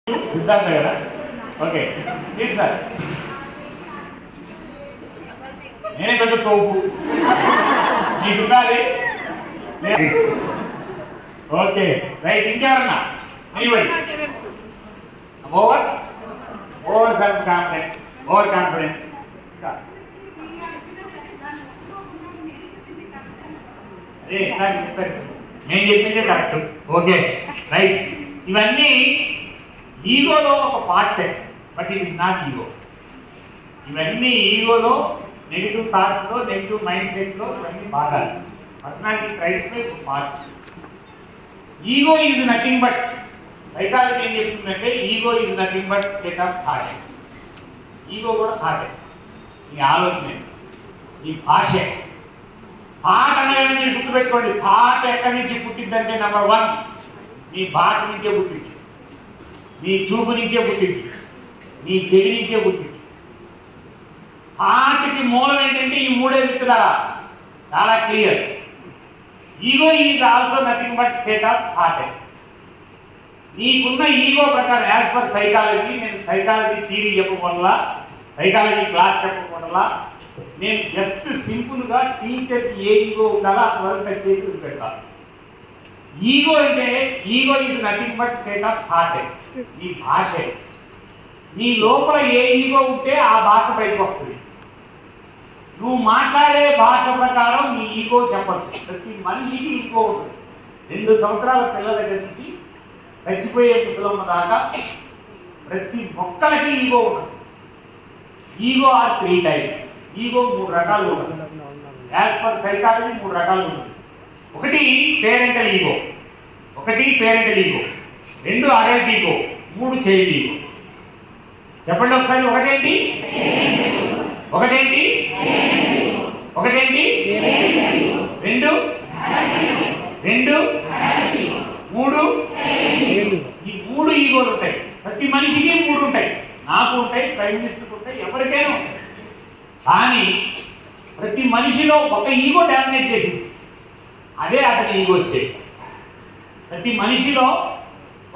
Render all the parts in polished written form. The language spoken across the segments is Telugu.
సిద్ధార్థ కదా ఓకే ఏంటి సార్ నేనే పెద్ద తోపు నీకు ఉండాలి ఓకే రైట్ ఇంకెవరన్నా over over self confidence over confidence అదే నేను చెప్పిందే కరెక్ట్ ఓకే రైట్ ఇవన్నీ ఈగోలో ఒక పార్ట్సే but it is not ego ఇవన్నీ ఈగోలో నెగిటివ్ థాట్స్లో నెగిటివ్ మైండ్ సెట్లో ఇవన్నీ భాగాలు పర్సనాలిటీ ట్రైట్స్లో ఒక parts ego is nothing but psychology ఏం చెప్తుందంటే ego is nothing but state of thought ego కూడా థాటే ఈ ఆలోచనే ఈ భాషే థాట్ అనగానే మీరు గుర్తుపెట్టుకోండి థాట్ ఎక్కడి నుంచి పుట్టిందంటే నెంబర్ 1 నీ భాష నుంచే పుట్టింది నీ చూపు నుంచే పుట్టింది నీ చెవి నుంచే పుట్టింది థాట్కి మూలం ఏంటంటే ఈ మూడే విత్తనాలా చాలా clear ego is also nothing but state of thought నీకున్న ఈగో ప్రకారం యాజ్ పర్ సైకాలజీ నేను సైకాలజీ థియరీ చెప్పకుండా సైకాలజీ క్లాస్ చెప్పకుండా నేను జస్ట్ సింపుల్గా టీచర్కి ఏ ఈగో ఉండాలో అంతవరకు కట్ చేసి వదిలిపెడతాను ఈగో అంటే ego is nothing but state of thought నీ భాషే నీ లోపల ఏ ఈగో ఉంటే ఆ భాష బయటకు వస్తుంది నువ్వు మాట్లాడే భాష ప్రకారం నీ ఈగో చెప్పచ్చు ప్రతి మనిషికి ఈగో ఉంటుంది 2 సంవత్సరాల పిల్లల దగ్గర నుంచి చచ్చిపోయే ముసలమ్మ దాకా ప్రతి ఒక్కరికి ఈగో ఉంటుంది ఈగో ఆర్ 3 టైప్స్ ఈగో 3 రకాలు ఉంటుంది యాజ్ పర్ సైకాలజీ 3 రకాలు ఉంటుంది ఒకటి parental ego 2 adult ego 3 child ego చెప్పండి ఒకసారి ఒకటేంటి రెండు 3 ఈ 3 ఈగోలు ఉంటాయి ప్రతి మనిషికి 3 ఉంటాయి నాకు ఉంటాయి ప్రైమ్ మినిస్టర్కి ఉంటాయి ఎవరికైనా ఉంటాయి కానీ ప్రతి మనిషిలో ఒక ఈగో డామినేట్ చేసింది అదే అతని ఈగో స్టేట్ ప్రతి మనిషిలో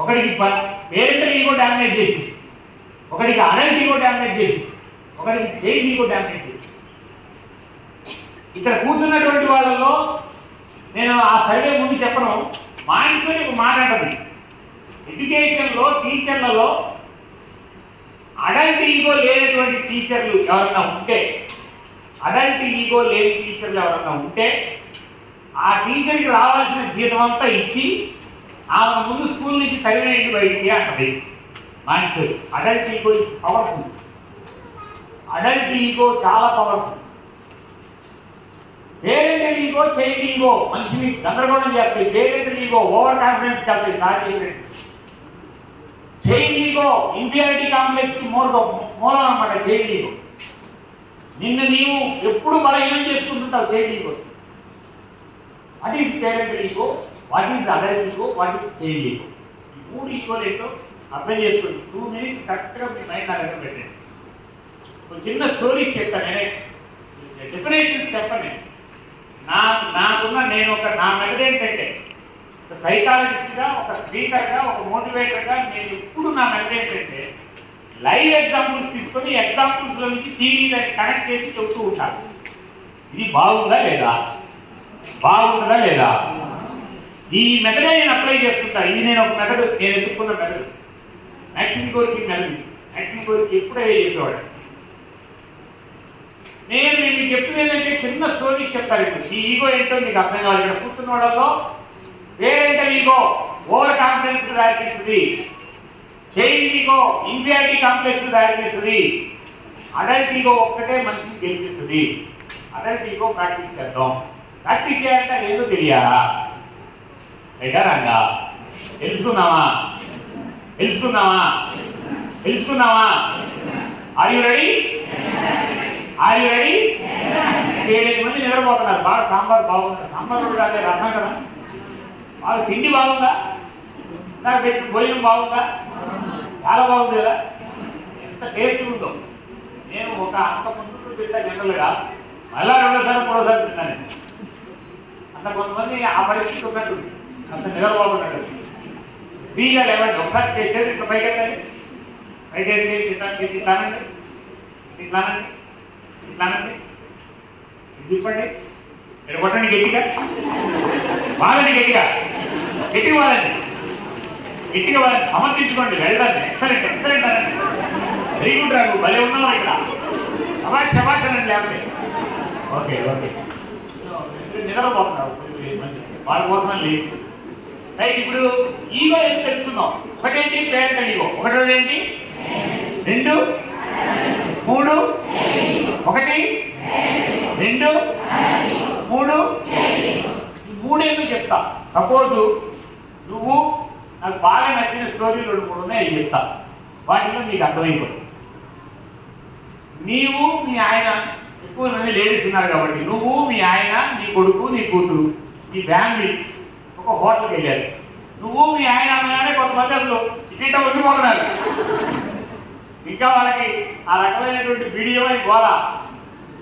ఒకడికి పేరెంటల్ ఈగో డామినేట్ చేసింది ఒకడికి అడల్ట్ ఈగో డామినేట్ చేసింది ఒకడికి చైల్డ్ ఈగో డామినేట్ చేసింది ఇక్కడ కూర్చున్నటువంటి వాళ్ళలో నేను ఆ సర్వే ముందు చెప్పను మాన్సూరి ఒక మాట అంటది ఎడ్యుకేషన్లో టీచర్లలో అడల్ట్ ఈగో లేనటువంటి టీచర్లు ఎవరన్నా ఉంటే అడల్ట్ ఈగో లేని టీచర్లు ఎవరన్నా ఉంటే ఆ టీచర్కి రావాల్సిన జీతం అంతా ఇచ్చి ఆమె ముందు స్కూల్ నుంచి తరివేయండి బయటికి అంటది మాన్సూరి adult ego is powerful adult ego చాలా powerful parental ego child ego మనిషిని గందరగోళం చేస్తాయి పేరెంటల్ ఈగో ఓవర్ కాన్ఫిడెన్స్ కలిసి సాధ్యం చైల్డ్ ఈగో ఇన్ఫీరియారిటీ కాంప్లెక్స్ కి మూలం అన్నమాట చైల్డ్ ఈగో నిన్ను నీవు ఎప్పుడు బలహీనం చేసుకుంటుంటావు child ego what is parental ego what is adult ego what is child ego ఈ 3 ఈగోలు ఏంటో అర్థం చేసుకోండి 2 minutes కరెక్ట్గా మీ మైండ్ నా దగ్గర పెట్టండి ఒక చిన్న స్టోరీస్ చెప్తాను నేనే డెఫినేషన్స్ చెప్పండి నాకున్న నేను నా మెథడ్ ఏంటంటే ఒక సైకాలజిస్ట్గా ఒక స్పీకర్గా ఒక మోటివేటర్గా నేను ఎప్పుడు నా మెథడ్ ఏంటంటే లైవ్ ఎగ్జాంపుల్స్ తీసుకొని ఎగ్జాంపుల్స్లో నుంచి థియరీ దాన్ని కనెక్ట్ చేసి చెప్తూ ఉంటాను ఇది బాగుందా లేదా ఈ మెథడే నేను అప్లై చేసుకుంటాను ఇది నేను ఒక మెథడ్ నేను ఎదుర్కొన్న మెథడ్ మ్యాక్సిమ్ గోర్కి మెథడ్ మ్యాక్సిమ్ గోర్కి ఎప్పుడే చెప్పేవాడు నేను మీకు చెప్తుంది ఏంటంటే చిన్న స్టోరీస్ చెప్తారు ఇప్పుడు ఈ ఈగో ఏంటో మీకు అర్థం కావాలి ఇక్కడ కూర్చున్న వాళ్ళలో పేరెంటల్ ఈగో ఓవర్ కాన్ఫిడెన్స్ దారితీస్తుంది చైల్డ్ ఈగో ఇన్ఫీరియారిటీ కాంప్లెక్స్ దారితీస్తుంది అడల్ట్ ఈగో ఒక్కటే మనిషిని గెలిపిస్తుంది అడల్ట్ ఈగో ప్రాక్టీస్ చేద్దాం ప్రాక్టీస్ చేయాలంటే అది ఏదో తెలియాలా రైటా రంగా తెలుసుకుందామా ఆర్ యు రెడీ 7 మంది నిద్రపోతున్నారు బాగా సాంబార్ బాగుంది సాంబార్ కూడా అదే రసం కదా బాగా తిండి బాగుందా నాకు పెట్టి భోజనం బాగుందా చాలా బాగుంది కదా ఎంత టేస్ట్ ఉందో నేను అంత ముందు తింటా జనరల్గా మళ్ళా 2సారి 3సారి తిన్నాను అంత కొంతమంది ఆ పరిస్థితి ఉన్నట్టు అంత నిద్రపోతున్నట్టు ఫ్రీగా లేవండి. ఒకసారి చేసేది ఇట్లా పైకి వెళ్ళండి, పైకి వెళ్ళి ఇట్లానండి, ఇట్లానండి, ఇట్లానండి, ఇది ఇప్పండి, ఇక్కడ కొట్టండి గట్టిగా, వాళ్ళని గట్టిగా, గట్టిగా వాళ్ళని, గట్టిగా వాళ్ళని సమర్థించుకోండి. వెళ్ళండి. ఎక్సలెంట్, ఎక్సలెంట్ అనండి. వెరీ గుడ్ రాదు, భలే ఉన్నావు ఇక్కడ. శభాష్, శభాష్ అనండి. లేకపోతే ఓకే ఓకే, నిద్రపోతున్నావు వాళ్ళ కోసం లేదు. రైట్. ఇప్పుడు ఈగో ఏం తెలుస్తున్నాం? ఒకటేంటి పేరెంటల్ ఈగో, ఒకటి ఏంటి, 2 3, 1 2 3, ఈ 3 ఏంటో చెప్తా. సపోజు నువ్వు నాకు బాగా నచ్చిన స్టోరీలు 2 3 ఉన్నాయి, అవి చెప్తా. వాటిలో మీకు అర్థమైపోతుంది. నీవు మీ ఆయన, ఎక్కువ మంది లేడీస్ ఉన్నారు కాబట్టి, నువ్వు మీ ఆయన, నీ కొడుకు, నీ కూతురు, నీ ఫ్యామిలీ ఒక హోటల్కి వెళ్ళారు. నువ్వు మీ ఆయన అనగానే కొంతమంది అసలు ఇట్ట ఉండిపోతున్నారు. ఇంకా వాళ్ళకి ఆ రకమైనటువంటి వీడియో అని పోదా.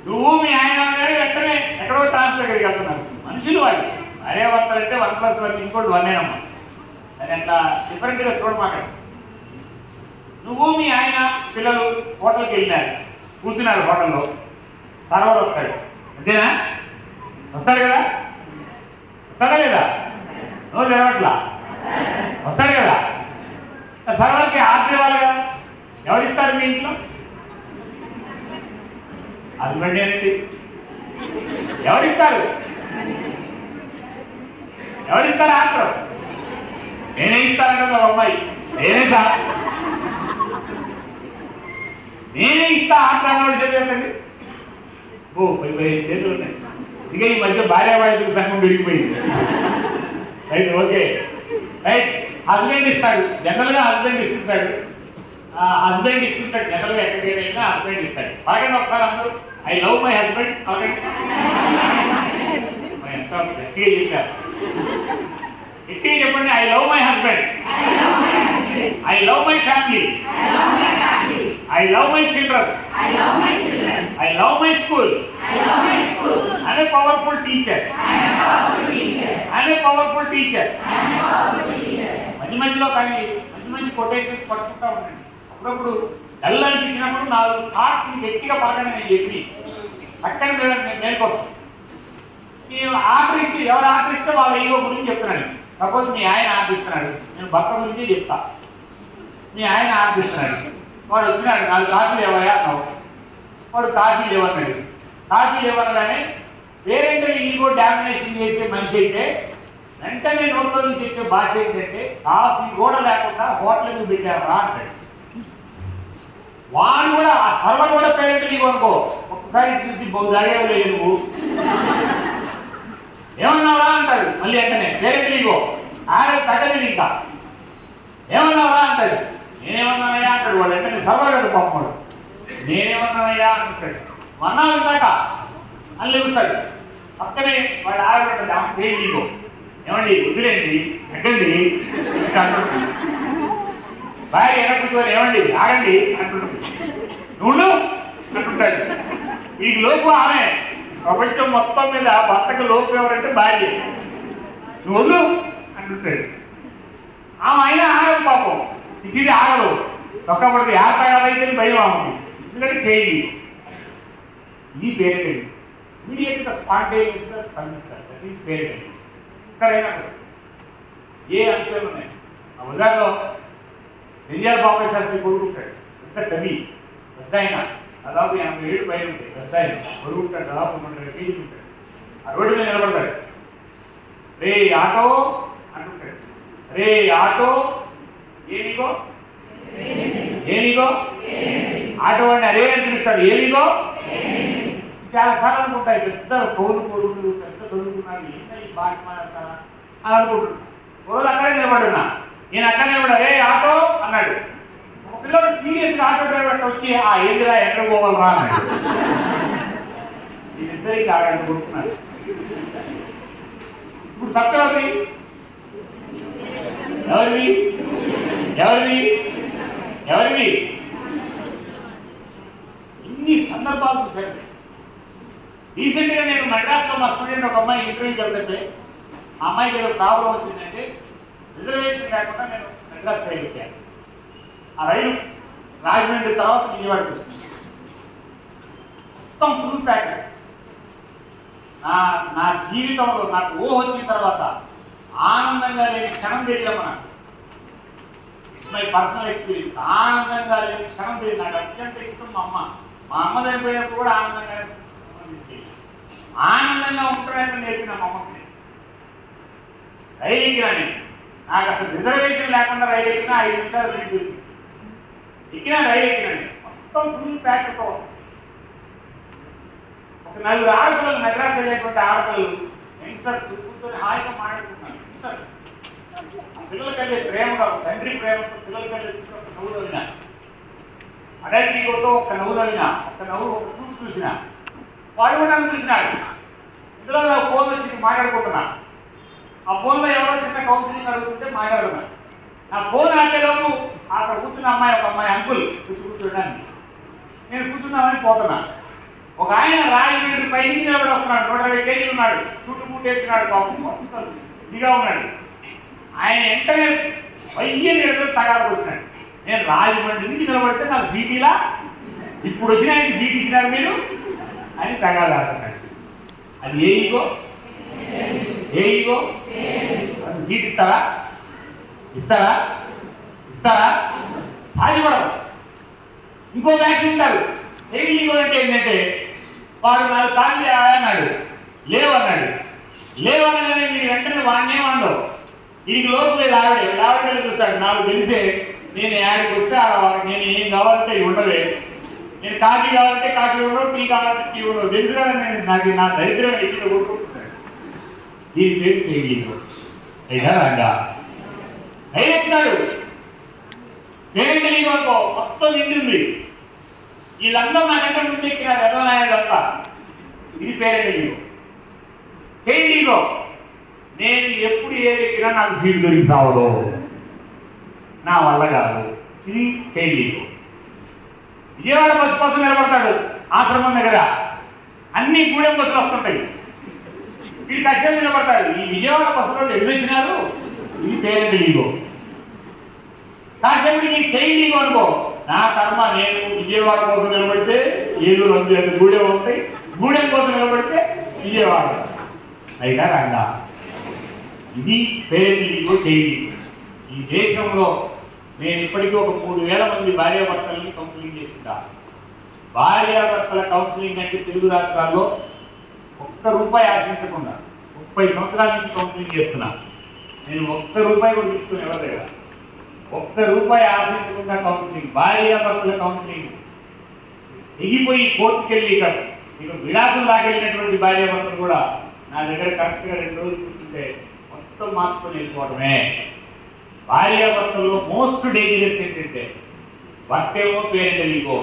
నువ్వు మీ ఆయన అనగానే వెంటనే ఎక్కడో ట్రాన్స్ఫర్ దగ్గరికి వెళ్తున్నారు. మనుషులు వాళ్ళు భార్యాభర్తలు అంటే 1+1 ఇంకోటి 1 అమ్మా. అది అట్లా డిఫరెంట్గా చూడమాకండి. నువ్వు మీ ఆయన పిల్లలు హోటల్కి వెళ్ళినారు, కూర్చున్నారు. హోటల్లో సర్వర్ వస్తాడు, అంతేనా? వస్తాడు కదా, వస్తాడా లేదా? నోరు లేవట్లా, వస్తాడు కదా. సర్వర్కి ఆర్డర్ ఇవ్వాలి కదా. ఎవరిస్తారు మీ ఇంట్లో? హస్బెండ్ ఏంటి? ఎవరిస్తారు? ఎవరిస్తారు ఆర్డర్? నేనే ఇస్తానంటే ఒక అమ్మాయి, నేనే సార్, నేనే ఇస్తా ఆర్డర్ అన్నవాడు చెప్పండి. ఓ 10 చేతులు ఉన్నాయి. ఇక ఈ మధ్య భార్యాభార్యల సంఘం పెరిగిపోయింది. Right, okay right. హస్బెండ్ ఇస్తాడు, జనరల్గా హస్బెండ్ ఇస్తుంటాడు. హస్బెండ్ ఇస్తుంటాడు జనరల్గా, ఎక్కడికైనా హస్బెండ్ ఇస్తాడు. పలకండి ఒకసారి అందరూ, ఐ లవ్ మై హస్బెండ్. పలకండి. ఎంత గట్టిగా చెప్పారు, గట్టిగా చెప్పండి. I love my husband, I love my family, I love my children, I love my school. I'm a powerful teacher. I'm a powerful teacher. మధ్యలో కానీ మంచి కొటేషన్స్ పట్టుకుంటా ఉండండి. అప్పుడప్పుడు డల్ అనిపించినప్పుడు 4 థాట్స్ గట్టిగా పలకండి. నేను చెప్పి పక్కన మేలుకొస్తాను. ఆర్డర్ ఇచ్చి ఎవరు ఆర్డర్ ఇస్తే వాళ్ళ ఈగో గురించి చెప్తున్నాను. సపోజ్ మీ ఆయన ఆర్డిస్తున్నాడు, నేను భర్త గురించి చెప్తా. మీ ఆయన ఆర్డిస్తున్నాడు, వాడు వచ్చినాడు, 4 కాఫీలు ఏవయ్యా అన్నావు. వాడు కాఫీ లేవన్నాడు. కాఫీ లేవనగానే పేరెంటల్ ఈగో డామినేషన్ చేసే మనిషి అయితే వెంటనే నోట్లో నుంచి వచ్చే భాష ఏంటంటే, కాఫీ కూడా లేకుండా హోటల్ ఎందుకు పెట్టారా అంటాడు. వాడు కూడా, ఆ సర్వర్ కూడా పేరెంటల్ ఈగో అనుకో. ఒక్కసారి చూసి బహుదాగా లేదు నువ్వు ఏమన్నావా అంటాడు. మళ్ళీ వెంటనే పేరెంటల్ ఈగో తగ్గలేదు. ఇంకా ఏమన్నావా అంటాడు. నేనేమన్నానయ్యా అంటాడు. వాడు వెంటనే సర్వర్ కదా పంపాడు. నేనేమన్నానయ్యా అంటాడు. అన్నావు ఇందాక అని లేపుతాడు. పక్కనే వాడు ఆగబడ్డాడు. ఆమె పేరు ఈగో. ఏమండి వదిలేండి, ఎక్కండి అంటుంటుంది. భార్య ఎనకుంటున్నారు, ఏమండి ఆగండి అంటుంటుంది. నువ్వు అంటుంటాడు. ఈ లోపు ఆమె, ప్రపంచం మొత్తం మీద భర్తకు లోపు ఎవరంటే భార్య. నువ్వు వద్దు అంటుంటాడు. ఆమె అయినా ఆగదు పాపం, ఇచ్చిది ఆగదు. ఒక్కబడితే యాతగాదైతే భయం ఆమెకి, ఎందుకంటే చేయి. ఈ పేరెంట్ ఇమీడియట్గా స్పాంటేనియస్గా స్పందిస్తారు. That is parent. ఎక్కడైనా ఏ అంశాలు ఉన్నాయి. ఆ ఉదాహరణలో పెరియార్ బాబాయ్ శాస్త్రి కొడుకుంటాడు. పెద్ద కవి, పెద్ద ఆయన, దాదాపు 80 ఏళ్ళు పైన ఉంటాయి. పెద్ద ఆయన కొడుకుంటాడు, దాదాపు 100 కేజీలు ఉంటాడు. ఆ రోడ్డు మీద నిలబడతాడు. రే ఆటో అంటుంటాడు. రే ఆటో, ఏమిగో ఏమిగో ఆటో వాడిని అదే అని పిలుస్తాడు. ఏమిగో చాలా సార్లు అనుకుంటాయి. పెద్ద కోరులు పెద్ద చదువుకున్నారు, ఏంటో ఈ బాగా మాట్లాడతారా అని అనుకుంటున్నాను. రోజు అక్కడే నిలబడున్నా. నేను అక్కడే నిలబడా. రే ఆటో అన్నాడు. ఒక పిల్లలు సీరియస్గా ఆటో డ్రైవర్ వచ్చి, ఆ ఏందిరా ఎక్కడ పోవాలరా అన్నాడు. వీళ్ళిద్దరికి ఆగండి కొడుతున్నారు. ఇప్పుడు తప్పేది ఎవరిది ఎవరిది ఎవరిది? ఇన్ని సందర్భాలు చూశారు. రీసెంట్గా నేను మద్రాసులో మా స్టూడెంట్ ఒక అమ్మాయి ఇంటర్వ్యూకి వెళ్తుంటే, ఆ అమ్మాయికి ఏదో ప్రాబ్లం వచ్చిందంటే రిజర్వేషన్ లేకుండా నేను మెడ్రాస్ రైలు ఎక్కాను. ఆ రైలు రాజమండ్రి తర్వాత విజయవాడకి వచ్చింది. మొత్తం ఫుల్ ప్యాక్. నా జీవితంలో నాకు ఊహ వచ్చిన తర్వాత ఆనందంగా లేని క్షణం తెలియదు. నాకు ఇట్స్ మై పర్సనల్ ఎక్స్పీరియన్స్. ఆనందంగా లేని క్షణం తెలియదు. నాకు అత్యంత ఇష్టం మా అమ్మ చనిపోయినప్పుడు కూడా ఆనందంగా తీసుకెళ్ళి ఆనందంగా ఉంటారని నేర్పిన మా అమ్మకి. రైలు ఎక్కినా నేను, నాకు అసలు రిజర్వేషన్ లేకుండా రైలు ఎక్కినా 5 నిమిషాలు సీట్ దొరికింది. ఎక్కినా రైలు ఎక్కినా నేను మొత్తం ఫుల్ ప్యాక్తో వస్తుంది. ఒక 4 ఆడపిల్లలు మెడ్రాస్ వెళ్ళేటువంటి ఆడపిల్లలు యంగ్స్టర్స్ కూర్చొని హాయిగా మాట్లాడుకుంటున్నారు. యంగ్స్టర్స్ పిల్లలకంటే ప్రేమగా, తండ్రి ప్రేమతో పిల్లలకంటే ఒక నవ్వు వినా, అడల్టీగోతో ఒక నవ్వు వినా, ఒక నవ్వు ఒక చూసి చూసినా వాడు కూడా నన్ను చూసినాడు. ఇందులో ఫోన్ వచ్చి మాట్లాడుకుంటున్నా. ఆ ఫోన్లో ఎవరో చిన్న కౌన్సిలింగ్ అడుగుతుంటే మాట్లాడుతున్నా. నా ఫోన్ ఆటేలోపు అక్కడ కూర్చున్న అమ్మాయి, ఒక అమ్మాయి అంకుల్ కూర్చోడానికి నేను కూర్చున్నామని పోతున్నా. ఒక ఆయన రాజమండ్రి పైకి నిలబడి వస్తున్నాడు. 120 కేజీలు ఉన్నాడు, చుట్టుముట్టు వేసినాడు, పాపం ఇదిగా ఉన్నాడు. ఆయన వెంటనే వయ్యని ఎదురు తగాలకు వచ్చినాడు. నేను రాజమండ్రి నుంచి నిలబడితే నాకు సీటీలా, ఇప్పుడు వచ్చిన ఆయనకి సీట్ ఇచ్చినారు మీరు అని తగాదాడుతున్నాడు. అది ఏ ఈగో? ఏ ఈగో? అది సీట్ ఇస్తారా? ఇస్తారా? ఇస్తారా? సాధ్యపడదు. ఇంకో వ్యాఖ్య ఉంటారు. హెవీ ఈగో అంటే ఏంటంటే వాడు 4 కాళ్ళు అన్నాడు, లేవన్నాడు. లేవనగానే మీరు వెంటనే వాడినే ఉండవు. వీడికి లోపు లేదు. ఆవిడ చూస్తాడు. నాకు తెలిసే నేను యాడికి వస్తే నేను ఏం కావాలంటే ఇవి ఉండవే, నేను కాఫీ కావాలంటే కాఫీ ఉండవు, టీ కావాలంటే టీ ఉండవు. తెలుసు కదా నేను నాకు నా దరిద్రం ఎక్కిన కొట్టుకుంటున్నాడు. దీని పేరు చేయలేదు అయినా రంగా అయినెత్తాడు. పేరెంట్ లీగో అనుకో మొత్తం నిండింది. వీళ్ళందరూ నాకంటే ముందు ఎక్కినారు ఎర్రనాయుడంతా. ఇది పేరెంట్ లీగో. చైల్డ్ లీగో, నేను ఎప్పుడు ఏది ఎక్కినా నాకు సీటు దొరికి సావదు, నా వల్ల కాదు. ఇది చైల్డ్ లీగో. విజయవాడ బస్సు కోసం నిలబడతాడు ఆశ్రమం దగ్గర. అన్ని గూడెం బస్సులు వస్తుంటాయి. వీడు కష్టం నిలబడతాడు. ఈ విజయవాడ బస్సులో ఎడిసి వచ్చినారు. ఇది పేరెంట్ లీగో. కాసేపటికి చైల్డ్ లీగో అనుకో, నా కర్మ, నేను విజయవాడ కోసం నిలబడితే ఏదో రంజు గూడెం వస్తాయి, గూడెం కోసం నిలబడితే విజయవాడ అయినా రంగా. ఇది పేరెంట్ లీగో, చైల్డ్ లీగో. ఈ దేశంలో నేను ఇప్పటికీ ఒక 3,000 మంది భార్యాభర్తలని కౌన్సిలింగ్ చేస్తుంటా. భార్యాభర్తల కౌన్సిలింగ్ అంటే తెలుగు రాష్ట్రాల్లో ₹1 ఆశించకుండా 30 సంవత్సరాల నుంచి కౌన్సిలింగ్ చేస్తున్నా. నేను ₹1 కూడా తీసుకుని ఎవరి దగ్గర ₹1 ఆశించకుండా కౌన్సిలింగ్, భార్యాభర్తల కౌన్సిలింగ్. ఎగిపోయి కోర్టుకు వెళ్ళి ఇక విడాకులు దాకెళ్ళినటువంటి భార్యాభర్తలు కూడా నా దగ్గర కరెక్ట్గా 2 రోజులు కూర్చుంటే మొత్తం మార్చుకొని వెళ్ళిపోవడమే. భార్యాభర్తల్లో మోస్ట్ డేంజరస్ ఏంటంటే భర్త ఏమో పేరెంట్ లీగో,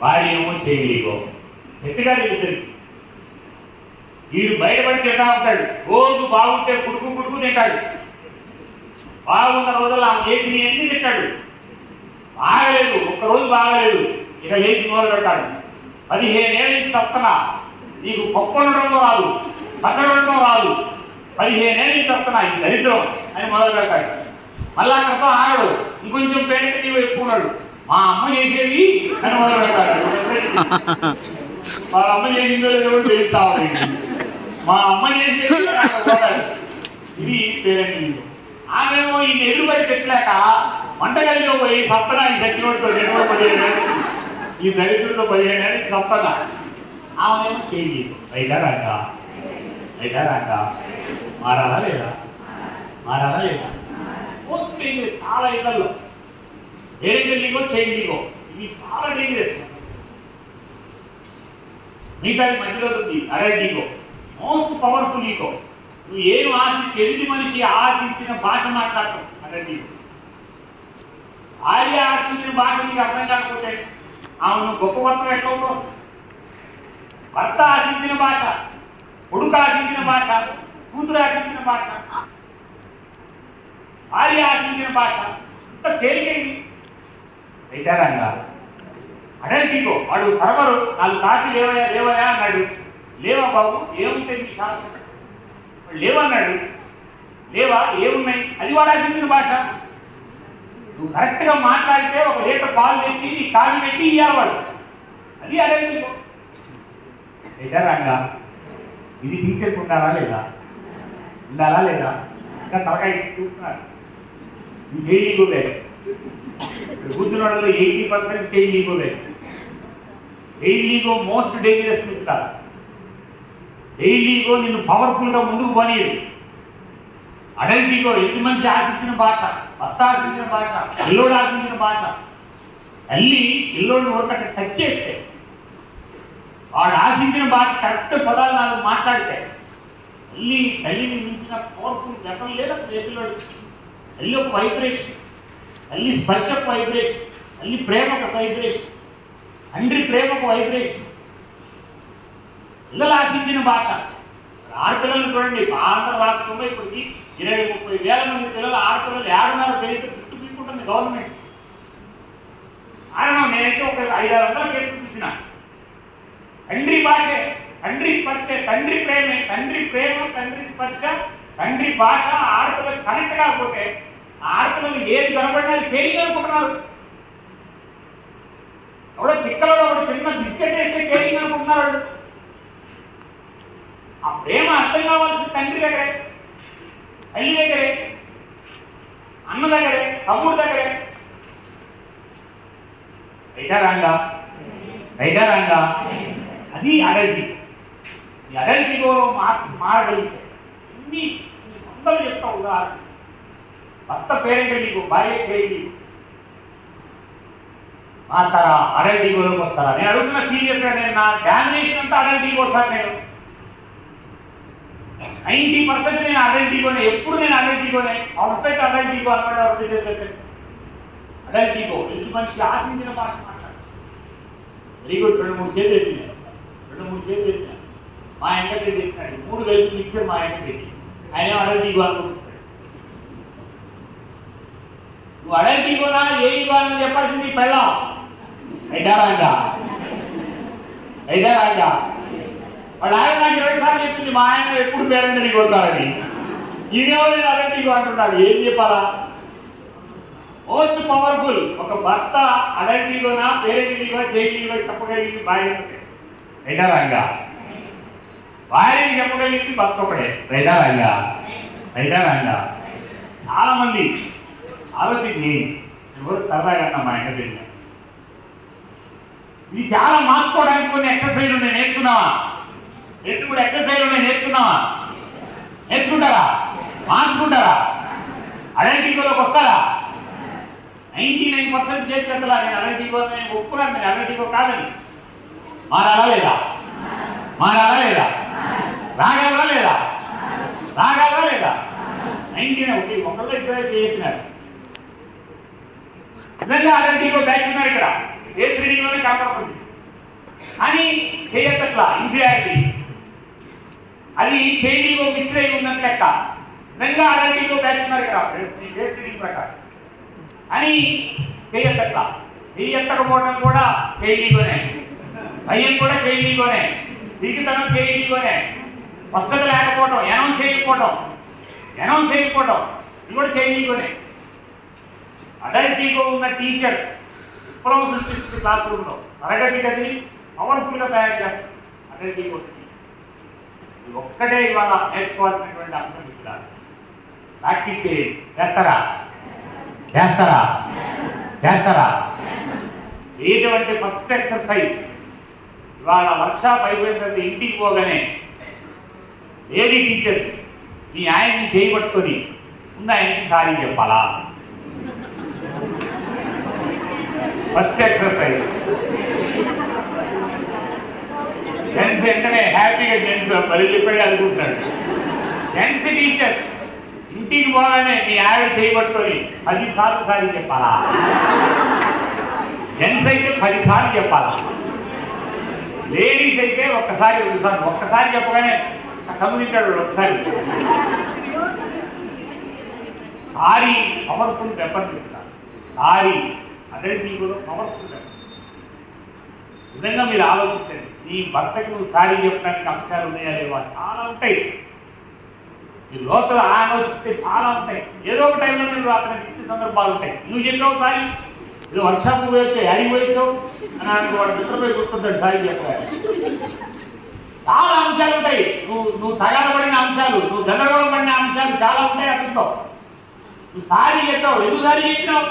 భార్య ఏమో చైల్డ్ లీగో. సెట్గారు ఇద్దరికి. వీడు బయటపడి తింటా ఉంటాడు. రోజు బాగుంటే కుడుకు తింటాడు. బాగున్న రోజుల్లో ఆమె లేచి ఎన్ని తింటాడు. బాగలేదు, ఒక్కరోజు బాగలేదు, ఇక లేచి మొదలు పెడతాడు. 15 ఏళ్ళ నుంచి వస్తున్నా, నీకు పప్పు ఉండడం రాదు, పచ్చడి ఉండడం రాదు, 15 ఏళ్ళ నుంచి వస్తున్నా, ఇది దరిద్రం అని మొదలు పెడతాడు. మళ్ళా అక్కడితో ఆగడు, ఇంకొంచెం పేరెంట్ నీవు ఎక్కున్నాడు. మా అమ్మ చేసేది అని మొదలు పెడతాడు. వాళ్ళ అమ్మ చేసిందో లేదో తెలుస్తా ఉంది. మా అమ్మ చేసేది పోతాడు. ఇది పేరెంట్ నీవు. ఆమెమో ఈ ఎదురుబడి పెట్టలేక వంటగదిలో పోయి సస్తనా, ఈ సచ్చినోడితో 15 ఏళ్ళు, ఈ దరిద్రుడితో 15 ఏళ్ళకి సస్తనా. ఆమెమో చేయండి రైటా రాక, రైటా రాక. మారాలా లేదా? మారాలా లేదా? మోస్ట్ డేంజరస్ చాలా ఇళ్లలో పేరెంట్ లీగో, చైల్డ్ లీగో. ఇవి చాలా డేంజరస్. మిగతా మధ్యలో ఉంది adult Lego, most powerful Lego. నువ్వు ఏం ఆశిస్తే ఎదుటి మనిషి ఆశించిన భాష మాట్లాడటం అడల్ట్ లీగో. భార్య ఆశించిన భాష నీకు అర్థం కాకపోతే ఆమెను గొప్ప ఎట్లా వస్తుంది. భర్త ఆశించిన భాష, కొడుకు ఆశించిన భాష, కూతురు ఆశించిన భాష, భార్య ఆశించిన భాష ఇంత తేలికైంది. రైతారంగా అడల్ట్ లీగో. వాడు సర్వరు 4 కాఫీ లేవయా అన్నాడు. లేవా బాబు, ఏముంటాయి మీ శాస్త్రం? లేవన్నాడు. లేవా, ఏమున్నాయి? అది వాడు ఆశించిన భాష. నువ్వు కరెక్ట్గా మాట్లాడితే ఒక లీటర్ పాలు తెచ్చి నీ కాలు పెట్టి ఇవ్వాలి. అది అడల్ట్ ఈగో. ఎదరంగా ఇది టీచర్కి ఉండాలా లేదా? ఉండాలా లేదా? ఇంకా తలకాయ చూస్తున్నారు. ఇది చైల్డ్ ఈగో లేదు. కూర్చున్న వాళ్ళలో 80% చైల్డ్ ఈగో లేదు. చైల్డ్ ఈగో మోస్ట్ డేంజరస్ చెప్తారు. చైల్డ్ ఈగో నిన్ను పవర్ఫుల్గా ముందుకు పోనీయదు. అడల్ట్ ఈగో ఎదుటి మనిషి ఆశించిన భాష, భర్త ఆశించిన భాష, పిల్లోడు ఆశించిన భాష. తల్లి పిల్లోడిని ఒకటి టచ్ చేస్తే వాడు ఆశించిన భాష కరెక్ట్ పదాలు నాకు మాట్లాడితే తల్లిని మించిన పవర్ఫుల్ వెపన్ లేదు అసలు ఏ పిల్లోడు. తల్లి ఒక వైబ్రేషన్, తల్లి స్పర్శ ఒక వైబ్రేషన్, తల్లి ప్రేమ ఒక వైబ్రేషన్, తండ్రి ప్రేమ ఒక వైబ్రేషన్. పిల్లలు ఆశించిన భాష. ఆడపిల్లలు చూడండి, ఆంధ్ర రాష్ట్రంలో ఇప్పటికి 20-30 వేల మంది పిల్లలు ఆడపిల్లలు ఏడున్నర తెలియక చుట్టూ పీక్కుంటుంది గవర్నమెంట్. కారణం నేనైతే ఒక 500-600 కేసులు చూసిన. తండ్రి భాషే, తండ్రి స్పర్శే, తండ్రి ప్రేమే, తండ్రి ప్రేమ, తండ్రి స్పర్శ, తండ్రి భాష ఆడపిల్లలు కనెక్ట్ కాకపోతే ఆడపిల్లలు ఏది కనబడినా కేరింగ్ అనుకుంటున్నారు. ఎవడో పిక్కలో ఒక చిన్న బిస్కెట్ వేస్తే కేరింగ్ అనుకుంటున్నారు వాళ్ళు. ఆ ప్రేమ అర్థం కావాల్సిన తండ్రి దగ్గరే, తల్లి దగ్గరే, అన్న దగ్గరే, తమ్ముడు దగ్గరే. రైటా రాంగా అది అడల్ట్. ఈ అడల్ట్ ఈగోలో మారగలిగితే అన్ని అందరూ చెప్తా. ఉదాహరణ భర్త పేరెంట్ ఈగో, భార్య చైల్డ్ ఈగో. మారుతారా? అడల్ట్ ఈగోలోకి వస్తారా? నేను అడుగుతున్నా సీరియస్గా. నేను నా డామినేషన్ అంతా అడల్ట్ ఈగో సార్. నేను 90% నేను అడల్ట్ ఈగోనే. ఎప్పుడు నేను అడల్ట్ ఈగోనే. పర్ఫెక్ట్ అడల్ట్ ఈగో అనమాట. అడల్ట్ ఈగో ఎదుటి మనిషి ఆశించిన భాష మాట్లాడు. Very good. 2-3 చేతులు ఎత్తినాయి. మా వెంకటరెడ్డి ఎత్తినాడు. 3 కలిపి మిక్సర్ మా వెంకటరెడ్డి. ఆయన అడల్ట్ ఈగో అనుకుంటున్నాడు. నువ్వు అడల్ట్ ఈగోనా ఏ ఈగో అని చెప్పాల్సింది పెళ్ళాం. అయినా వాళ్ళు ఆయన నాకు 20 సార్లు చెప్పింది మా ఆయన ఎప్పుడు పేరెంట్ ఈగో కొడతారని. ఇదేమో నేను అడల్ట్ ఈగో అంటున్నాడు. ఏం చెప్పాలా? మోస్ట్ పవర్ఫుల్ ఒక భర్త అడల్ట్ ఈగోనా పేరెంట్ ఈగో చైల్డ్ ఈగో చెప్పగలిగింది భార్య. రైటా భార్యకి చెప్పగలిగింది భర్త ఒకటే. రైటా చాలా మంది ఆలోచించి ఎవరు సరదాగా అన్నా మా ఇంటి ఇది చాలా మార్చుకోవడానికి కొన్ని ఎక్సర్సైజ్ ఉన్నాయి. నేర్చుకున్నావా? కూడా ఎక్సర్సైజ్ ఉన్నాయి. నేర్చుకుంటారా? మార్చుకుంటారా? అడల్ట్ ఈగోలోకి వస్తారా? 99% చేతికెత్తలా. నేను అడల్ట్ ఈగో నేను ఒప్పుకున్నాను. నేను అడల్ట్ ఈగో కాదని. మారాలా లేదా? రాగలరా లేదా? 99 ఒకళ్ళు ఇద్దరు చేస్తున్నారు. నిజంగా అడల్ట్ ఈగో బ్యాచ్ ఉన్నారు ఇక్కడ. ఫేస్ రీడింగ్లోనే కాపాడుతుంది అని చేయట్లా. ఇన్ఫీరియారిటీ అది చైల్డ్ ఈగో మిక్స్ అయి ఉందని లెక్క. నిజంగా అడల్ట్ ఈగో బ్యాచ్ ఉన్నారు ఇక్కడ ఫేస్ రీడింగ్ ప్రకారం అని చేయట్లా. చెయ్యకపోవడం కూడా చైల్డ్ ఈగోనే. భయం కూడా చైల్డ్ ఈగోనే. దిగుతనం చైల్డ్ ఈగోనే. స్పష్టత లేకపోవడం, అనౌన్స్ చేయకపోవడం ఇది కూడా చైల్డ్ ఈగోనే. అడల్ట్ ఈగో ఉన్న టీచర్ విప్లవం సృష్టిస్తుంది. క్లాస్ రూమ్లో తరగతి గదిని పవర్ఫుల్గా తయారు చేస్తుంది అడల్ట్ ఈగో. ఇది ఒక్కటే ఇవాళ నేర్చుకోవాల్సినటువంటి అంశం. ఇక్కడ ప్రాక్టీస్ చేస్తారా? ఏటువంటి ఫస్ట్ ఎక్సర్సైజ్ ఇవాళ వర్క్షాప్ అయిపోయిన తర్వాత ఇంటికి పోగానే లేడీ టీచర్స్ మీ ఆయన్ని చేయబట్టుకొని ముందు ఆయనకి సారీ చెప్పాలా? First exercise. జెంట్స్ వెంటనే హ్యాపీగా జెంట్స్ వెళ్ళిపోయి అనుకుంటాడు. జెంట్స్ టీచర్స్ ఇంటికి పోగానే మీ ఆవిడ చేయబట్టుకొని 10 సార్లు సారీ చెప్పాలా? జెంట్స్ అయితే 10 సార్లు చెప్పాలా? లేడీస్ అయితే ఒక్కసారి చెప్పగానే కమ్ము తింటాడు. ఒకసారి సారీ పవర్ఫుల్ వెపన్ చెప్తారు. సారీ అడల్ట్ ఈగోలో పవర్ఫుల్ వెపన్. నిజంగా మీరు ఆలోచించండి. నీ భర్తకి నువ్వు సారీ చెప్పడానికి అంశాలు ఉన్నాయా లేవా? చాలా ఉంటాయి. ఈ లోతులు ఆలోచిస్తే చాలా ఉంటాయి. ఏదో ఒక టైంలో మీరు అతని తిట్టిన సందర్భాలు ఉంటాయి. నువ్వు చెప్పావు సాయి, ఇది వర్క్షాప్ పోయొచ్చు, అడిగి పోయొచ్చావు అని ఆయన వాడు నిద్రపోయి చూస్తుంటాడు సాయి చెప్పారు. చాలా అంశాలు ఉంటాయి. నువ్వు తగాదపడిన అంశాలు, నువ్వు గందరగోళం పడిన అంశాలు చాలా ఉంటాయి అతనితో. నువ్వు సారీ చెప్పావు, ఎందుకు సారీ చెప్పినావు,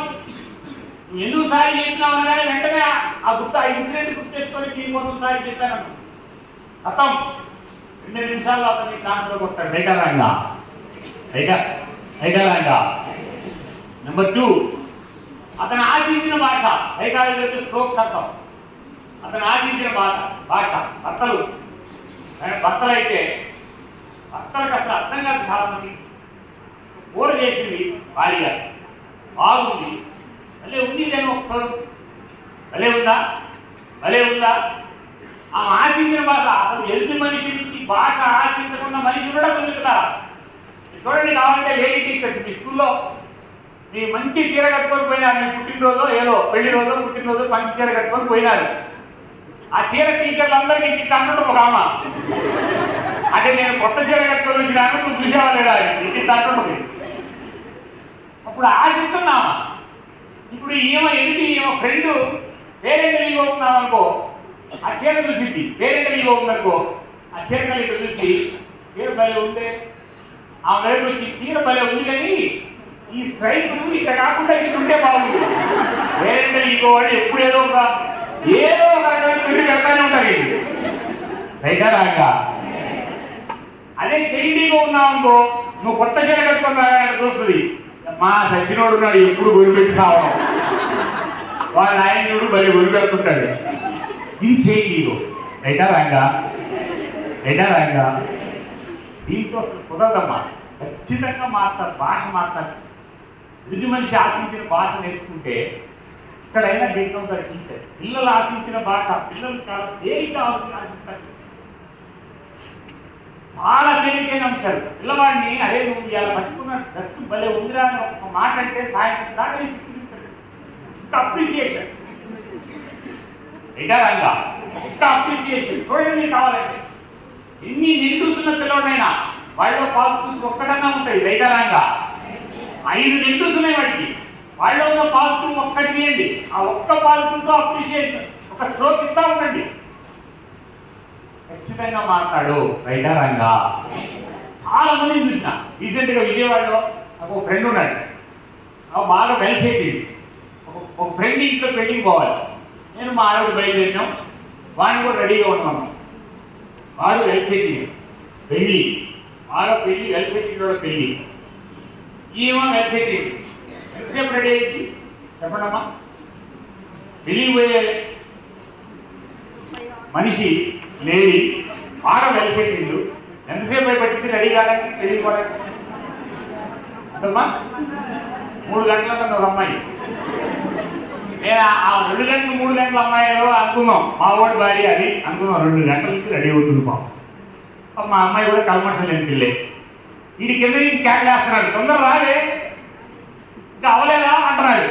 నువ్వు ఎందుకు సారీ చెప్పినావు అనగానే వెంటనే ఆ ఇన్సిడెంట్ గుర్తు తెచ్చుకొని దీనికోసం సారీ చెప్పాను. అర్థం 2 నిమిషాల్లో అతన్ని ట్రాన్స్ఫర్కి వస్తాడు రైటరంగా. నెంబర్ 2, అతను ఆశించిన భాష. సైకాలజీ వచ్చి స్ట్రోక్స్ అర్థం. అతను ఆశించిన భాష భర్తలు అయితే భర్తలకు అసలు అర్థం కాదు. చాలా మంది కూర చేసింది భార్య, బాగుంది, భలే ఉంది, నేను ఒకసారి భలే ఉందా ఆమె ఆశించిన భాష. అసలు ఎదుటి మనిషి నుంచి భాష ఆశించకుండా మనిషి కూడా కదా. చూడండి, కావాలంటే లేడీ టీచర్స్ మీ స్కూల్లో మీ మంచి చీర కట్టుకొని పోయినారు. మీ పుట్టినరోజు ఏదో పెళ్లి రోజు పుట్టినరోజు మంచి చీర కట్టుకొని పోయినారు. ఆ చీర టీచర్లందరికీ ఇంటికి అంటుంటారు ఒక ఆమె. అంటే నేను కొత్త చీర కట్టుకొని వచ్చినాను, నువ్వు చూసావా లేదా ఇంటికి అంటుంటుంది. అప్పుడు ఆశిస్తున్నామా. ఇప్పుడు ఈమె ఫ్రెండ్ పేరెంట్ లీవ్ అవుతున్నాం అనుకో, ఆ చీర చూసింది. పేరెంట్ లీవ్ అవుతుందనుకో, ఆ చీర కలిపి చూసి చీర భలే ఉండే, ఆ దగ్గర వచ్చి చీర భలే ఉంది కానీ ఈ స్ట్రైప్స్ ఇక్కడ కాకుండా ఇక్కడ ఉంటే బాగుంది. పేరెంట్ లీవ్ వాళ్ళు ఎప్పుడు ఏదో ఒక రకమైన పెడతానే ఉంటారు. రైటరాగా అదే చైల్డ్గా ఉన్నావు అనుకో, నువ్వు కొత్త చీర కట్టుకున్నా చూస్తుంది. మా సచ్చినోడు ఉన్నాడు ఎప్పుడు గొరిపెట్టి సావడం, వాళ్ళ ఆయనోడు బలి గొరిపెడుతుంటాడు. ఇది చైల్డ్గా. రైటరాగా దీంతో అసలు కుదరదమ్మా. ఖచ్చితంగా భాష మాట్లాడాలి. ఎదుటి మనిషి ఆశించిన భాష నేర్చుకుంటే ఎక్కడైనా గెట్ అవుతారు టీచర్. పిల్లలు ఆశించిన భాష, పిల్లలు చాలా తేలిక ఆశిస్తారు. చాలా తేలికైన అంశాలు. పిల్లవాడిని అదే నువ్వు ఇలా పట్టుకున్న డ్రెస్ భలే ఉందిరా అని ఒక మాట అంటే సాయంత్రం దాకా అప్రిసియేషన్. ఒక్క అప్రిసియేషన్ చూడండి. మీకు కావాలంటే ఎన్ని నిండుస్తున్న పిల్లవాడైనా వాళ్ళలో పాజిటివ్స్ ఒక్కటన్నా ఉంటాయి. రైటరాంగా 5 నిండుస్ ఉన్నాయి వాడికి. వాళ్ళలో ఉన్న పాజిటివ్ ఒక్కటి తీయండి. ఆ ఒక్క పాజిటివ్తో అప్రిషియేషన్ ఒక స్ట్రోక్ ఇస్తా ఉండండి. ఖచ్చితంగా మాట్లాడు రైటరంగా. చాలా మందిని చూసిన. రీసెంట్గా విజయవాడలో నాకు ఒక ఫ్రెండ్ ఉన్నాడు, బాగా వెల్ సెటిల్డ్. ఒక ఫ్రెండ్ ఇంట్లో పెళ్ళికి పోవాలి. నేను మా ఆవిడ బయలుదేరినాం, వాడిని కూడా రెడీగా ఉన్నాను. వాడు వెల్ సెటిల్డ్, పెళ్ళి బాగా పెళ్ళి, వెల్ సెటిల్డ్ పెళ్ళి. ఈమె వెల్ సెటిల్డ్. ఎంతసేపు రెడీ అయ్యింది చెప్పండమ్మా. పెళ్ళికి పోయే మనిషి లేడీ బాగా వెల్ సెటిల్డ్. ఎంతసేపు అయిపోయింది రెడీ కావడానికి, తెలియకోవడానికి? అంతమ్మా 3 గంటల కన్నా ఒక అమ్మాయి. నేను ఆ 2 గంటలు 3 గంటల అమ్మాయిలో అనుకున్నాం. మా వాడి భార్య అది అనుకున్నాం. 2 గంటల నుంచి రెడీ అవుతుంది పాపం. మా అమ్మాయి కూడా కల్మర్షం లేని పిల్లే. వీడి కింద నుంచి కేకలేస్తున్నాడు, తొందర రాలే, ఇంకా అవలేదా అంటున్నాడు.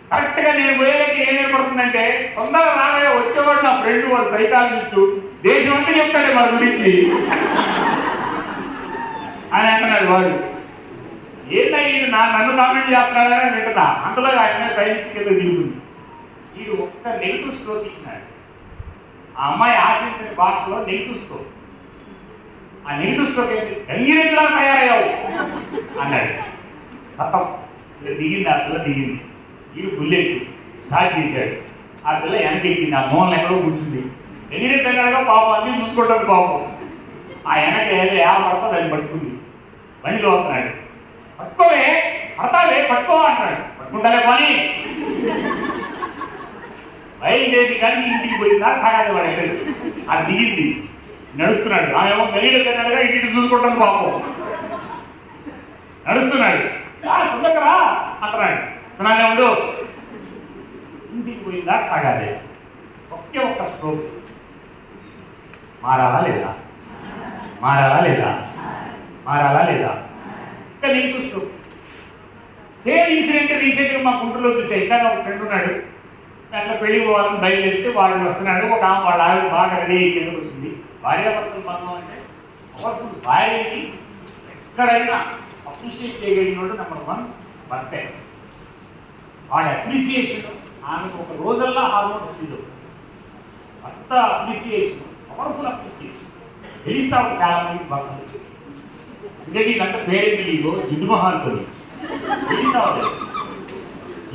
కరెక్ట్గా నేను పోయేకి ఏం ఏర్పడుతుందంటే, తొందరగా రాలే, వచ్చేవాడు నా ఫ్రెండ్, వాడు సైకాలజిస్టు, దేశం అంతా చెప్తాడే మన గురించి అని అంటున్నాడు. వాడు ఏంటంటే నన్ను కామెంట్ చేస్తున్నాడని వింటున్నా. అందులో ఆయన పైనుంచి కింద దిగుతుంది. వీడు ఒక్క నెగిటివ్ స్ట్రోక్ ఇచ్చినాడు. ఆ అమ్మాయి ఆశించిన భాషలో నెగిటివ్ స్ట్రోక్. ఆ నెగిటివ్ స్ట్రోక్ ఏంటి, గంగిరెడ్డిలా తయారయ్యావు అన్నాడు. మొత్తం దిగింది. ఆ పిల్ల దిగింది. వీడు బుల్లెట్ స్టార్ట్ చేశాడు. ఆ పిల్ల వెనక్కి ఎక్కింది. ఆ మూలన ఎక్కడో కూర్చుంది. గంగిరెడ్డి అన్నాడుగా పాపం అన్నీ చూసుకుంటుంది పాపం. ఆ వెనక పడతా దాన్ని పట్టుకుంది. బండిలో వస్తున్నాడు. పట్టుకోవే, పడతావే, పట్టుకో అంటాడు. పట్టుకుంటారే పని బయలుదేరి కానీ ఇంటికి పోయిందా తాగాలి వాడు. అది దిగింది, నడుస్తున్నాడు. ఆమెమో గంగిరెడ్డి అన్నాడుగా ఇంటికి చూసుకుంటాను పాపం. నడుస్తున్నాడు. తొందరరా అంటున్నాడు. వస్తున్నానే ఉండు. ఇంటికి పోయిందా తాగాలి. ఒక్క స్ట్రోక్. మారాలా లేదా? ఇంకా నెగిటివ్ స్ట్రోక్. సేమ్ ఇన్సిడెంట్ రీసెంట్గా మా గుంటూరులో చూసే. ఇంకా ఒక ఫ్రెండ్ ఉన్నాడు, దాంట్లో పెళ్లి పోవాలని బయలుదేరితే వాడు వస్తున్నాడు. ఒక ఆమె వాళ్ళ ఆవిడ బాగా రెడీ కిందకు వచ్చింది. భార్యాభర్తలు బంధం అంటే పవర్ఫుల్. భార్యకి ఎక్కడైనా అప్రిషియేట్ చేయగలిగినోడు #1 భర్తే. వాడి అప్రిసియేషన్ ఆమెకు ఒక రోజల్లా హార్మోన్స్ రిలీజ్. భర్త అప్రిసియేషన్ పవర్ఫుల్ అప్రిసియేషన్ తెలుస్తావు చాలా మందికి భర్తలు. ఇంకా వీళ్ళంతా పేరెంట్ లీగో జిడ్డు మొహాలతో తెలుస్తావు.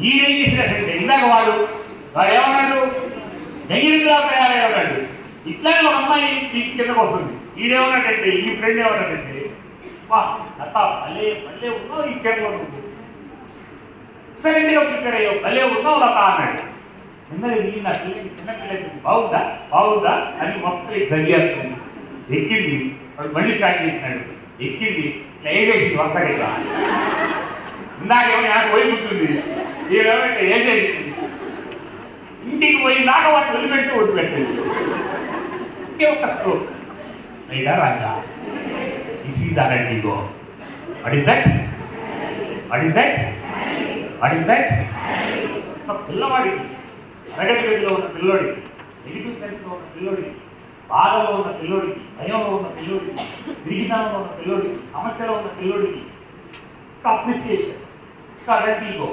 ఈయనేం చేసినట్టే ఇందాక వాడు ఏమన్నాడు, నెగిరిలా తయారయ్యాడు. ఇట్లానే ఒక అమ్మాయి కిందకు వస్తుంది. ఈడేమన్నాడంటే, ఈ ఫ్రెండ్ ఏమన్నాడంటే, వా అత్త భలే భలే ఉన్నావు ఈ చీరలో, నువ్వు ఎక్సలెంట్గా ప్రిపేర్ అయ్యావు, భలే ఉన్నావు లత అన్నాడు. నిన్నది నా పిల్లకి చిన్న పిల్లకి బాగుందా బాగుందా అని మొత్తం సరిచేస్తుంది. ఎక్కింది, వాడు బండి స్టార్ట్ చేసినాడు, ఎక్కింది, ఇట్లా వేసేసింది వరుసగా. ఇందాకేమో నాకు పోయి కూర్చుంది, ఏమంటే వేసేసింది. ఇంటికి పోయి దాకా వాటిని వదిలిపెట్టేది. ఇంకే ఒక స్ట్రోక్ రైటా రాగా. This is an ego. What is that? What is that? What is that? ఒక పిల్లవాడికి, తరగతి గదిలో ఉన్న పిల్లోడికి, నెగిటివ్ సెన్స్లో ఉన్న పిల్లోడికి, బాధలో ఉన్న పిల్లోడికి, భయంలో ఉన్న పిల్లోడికి, విరిగితనంలో ఉన్న పిల్లోడికి, సమస్యలో ఉన్న పిల్లోడికి ఒక అప్రిసియేషన్, ఒక అడల్ట్ ఈగో.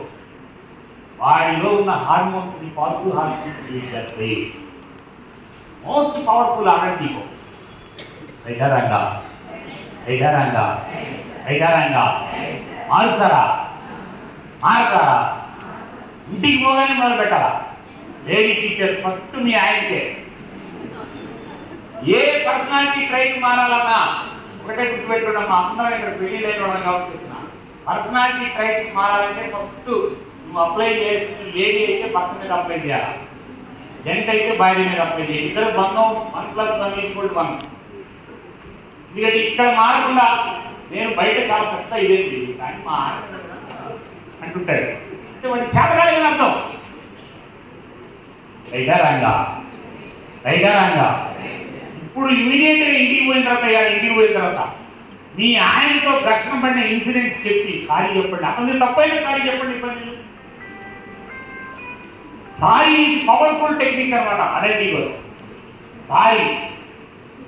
వాడిలో ఉన్న హార్మోన్స్ని పాజిటివ్ హార్మోన్స్ రిలీజ్ చేస్తాయి. Most powerful adult ego. రైతారంగా రైతారంగా రైతారంగా మారుస్తారా? మారుతారా? ఇంటికి పోగానే మొదలు పెట్టాలా? లేడీ టీచర్స్ ఫస్ట్ మీ ఆయనకే. ఏ పర్సనాలిటీ ట్రైట్ మారాలన్నా ఒకటే గుర్తుపెట్టుకోవడమ్మా, అందరం ఇక్కడ పెళ్లి లేకపోవడం కాబట్టి చెప్తున్నా. పర్సనాలిటీ ట్రైట్స్ మారాలంటే ఫస్ట్ నువ్వు అప్లై చేస్తున్న లేడీ అయితే భర్త మీద అప్లై చేయాలి, జెంట్ అయితే భార్య మీద అప్లై చేయాలి. ఇద్దరు బంధం 1+1=1. ఎందుకంటే ఇక్కడ మారకుండా నేను బయట చాలా పెద్ద ఇదేంటి కానీ మా అంటుంటాడు అంటే వాడి చేతగాలని అర్థం. రైతారంగా రైతారంగా ఇప్పుడు ఇమీడియట్గా ఇంటికి పోయిన తర్వాత మీ ఆయనతో ఘర్షణ పడిన ఇన్సిడెంట్స్ చెప్పి సారీ చెప్పండి. అతని తప్పైతే సారీ చెప్పండి, ఇబ్బంది లేదు. సారీ ఈజ్ పవర్ఫుల్ టెక్నిక్ అనమాట. అడల్టీలో సారీ,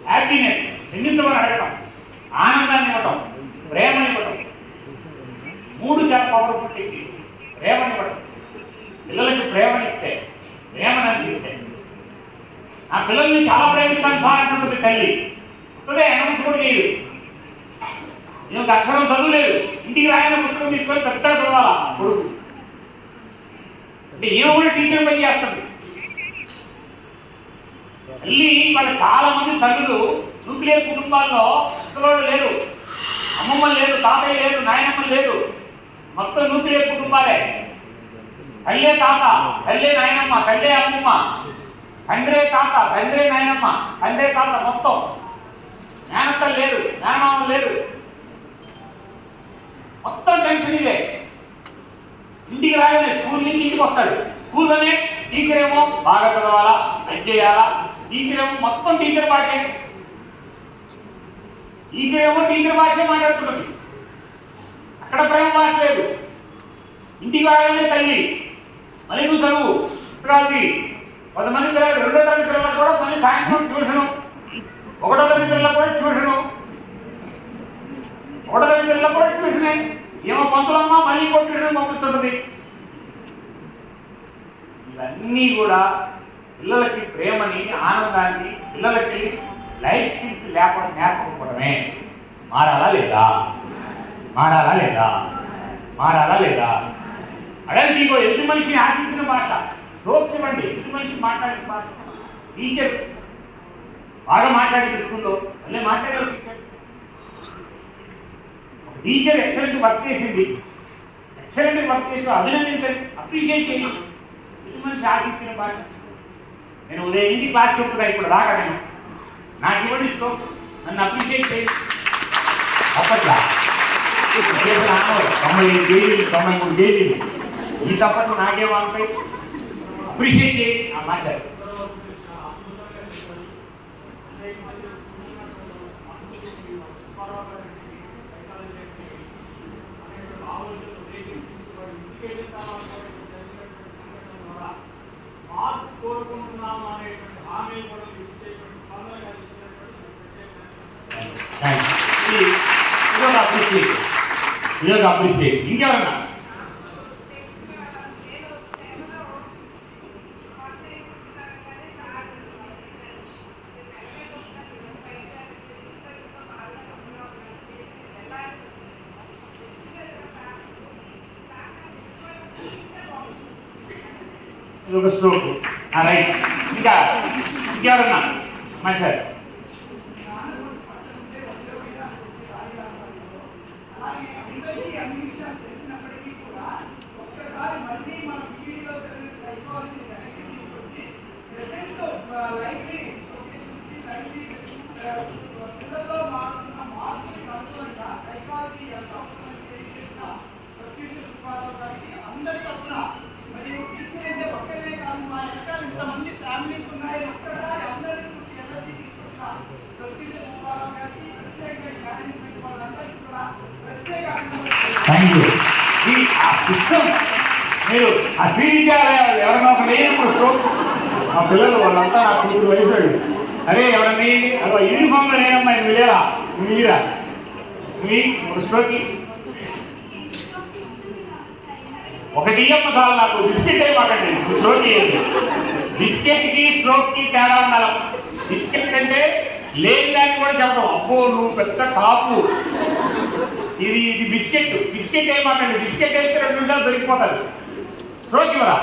హ్యాపీనెస్, క్షమించమని అడగటం, ఆనందాన్ని ఇవ్వటం, ప్రేమని ఇవ్వటం, 3 చాలా పవర్ఫుల్ టెక్నిక్స్. ప్రేమని ఇవ్వటం, పిల్లలకి ప్రేమనిస్తే, ప్రేమను అందిస్తే. నా పిల్లల్ని చాలా ప్రేమిస్తాను సార్ అంటుంటుంది తల్లి. వస్తుందే అనౌన్స్ కూడా చేయదు. నేను అక్షరం చదువులేదు, ఇంటికి రాయన పుస్తకం తీసుకొని పెద్ద చదవాలా కొడుకు అంటే ఏమో కూడా టీచర్ పని చేస్తుంది. మళ్ళీ వాళ్ళ చాలా మంది తల్లులు న్యూక్లియర్ కుటుంబాల్లో అసలు లేరు, అమ్మమ్మ లేదు, తాతయ్య లేదు, నాయనమ్మ లేదు, మొత్తం న్యూక్లియర్ కుటుంబాలే. తల్లే తాత, తల్లే నాయనమ్మ, తల్లే అమ్మమ్మ, తండ్రే తాత, తండ్రే నాయనమ్మ, తండ్రే తాత, మొత్తం మేనత్తలు లేరు, మేనమామ లేరు, మొత్తం టెన్షన్ ఇదే. ఇంటికి రాగానే స్కూల్ నుంచి ఇంటికి వస్తాడు, స్కూల్లోనే టీచర్ ఏమో బాగా చదవాలా, అది చేయాలా, టీచర్ ఏమో మొత్తం టీచర్ భాష, టీచర్ ఏమో టీచర్ భాష మాట్లాడుతున్నది, అక్కడ ప్రేమ భాష లేదు. ఇంటికి రాగానే తల్లి మళ్ళీ నువ్వు చదువు ఇక్కడికి 10 మంది పిల్లలు, 2వ తరగతి పిల్లలకు కూడా మళ్ళీ సాయంత్రం ట్యూషను, 1వ తరగతి పిల్లలకు కూడా ట్యూషను, 1వ తరగతి పిల్లలకు కూడా ట్యూషనే. ఏమో పంతులమ్మ మళ్ళీ ఇంకో ట్యూషన్ పంపిస్తుంటుంది. ఇవన్నీ కూడా పిల్లలకి ప్రేమని, ఆనందాన్ని, పిల్లలకి లైఫ్ స్కిల్స్ లేకుండా నేర్పకపోవడమే. మారాలా లేదా? మారాలా లేదా? మారాలా లేదా? అడల్టీగో ఎదుటి మనిషిని ఆశించిన భాష, స్ట్రోక్స్ ఇవ్వండి, ఎదుటి మనిషిని మాట్లాడిన భాష. టీచర్ బాగా మాట్లాడి స్కూల్లో మళ్ళీ మాట్లాడే టీచర్ ఎక్సలెంట్ వర్క్ చేసింది, ఎక్సలెంట్ వర్క్ చేస్తూ అభినందించండి, అప్రిషియేట్ చేయండి. ఎదుటి మనిషి ఆశించిన భాష. నేను ఉదయం నుంచి క్లాస్ చెప్తున్నా, ఇప్పుడు దాకా నేను నాకు ఇవ్వండి స్ట్రోక్స్, నన్ను అప్రిషియేట్ చేయండి. అప్పట్లా 95 కేజీలు 93 కేజీలు ఈ తప్పట్లు నాకేమంటాయి? అప్రిషియేట్ చేయండి ఆ మాట. కోరుకుంటున్నాము అనేటువంటి హామీ కూడా ఇచ్చేటువంటి ఇదొక అప్రిసియేషన్. ఇంకెవరన్నా? ఇదొక స్ట్రోక్. రైట్. ఇంకెవరన్నా మాట్లాడు. Thank you. ఆ సిస్టమ్ మీరు ఆ శ్రీ విద్యాలయాలు ఎవరైనా ఒక లేనప్పుడు స్ట్రోక్ మా పిల్లలు వాళ్ళంతా నా కూతురు వయసు అరే ఎవరన్నీ అదో యూనిఫామ్లో లేనమ్మా వెళ్ళేలా మీరా మీ ఒక స్ట్రోక్ ఒకటి ఇయ్యమ్మ చాలు నాకు. బిస్కెట్ మాకండి స్ట్రోక్ ఇయ్యండి. బిస్కెట్కి స్ట్రోక్కి తేడా ఉండాలి. బిస్కెట్ అంటే లేని దాన్ని కూడా చెప్పడం అబ్బో నువ్వు పెద్ద టాపు ఇది బిస్కెట్. బిస్కెట్ ఏమాకండి. బిస్కెట్ వేస్తే 2 నిమిషాలు దొరికిపోతారు. స్ట్రోక్ ఇవ్వరా?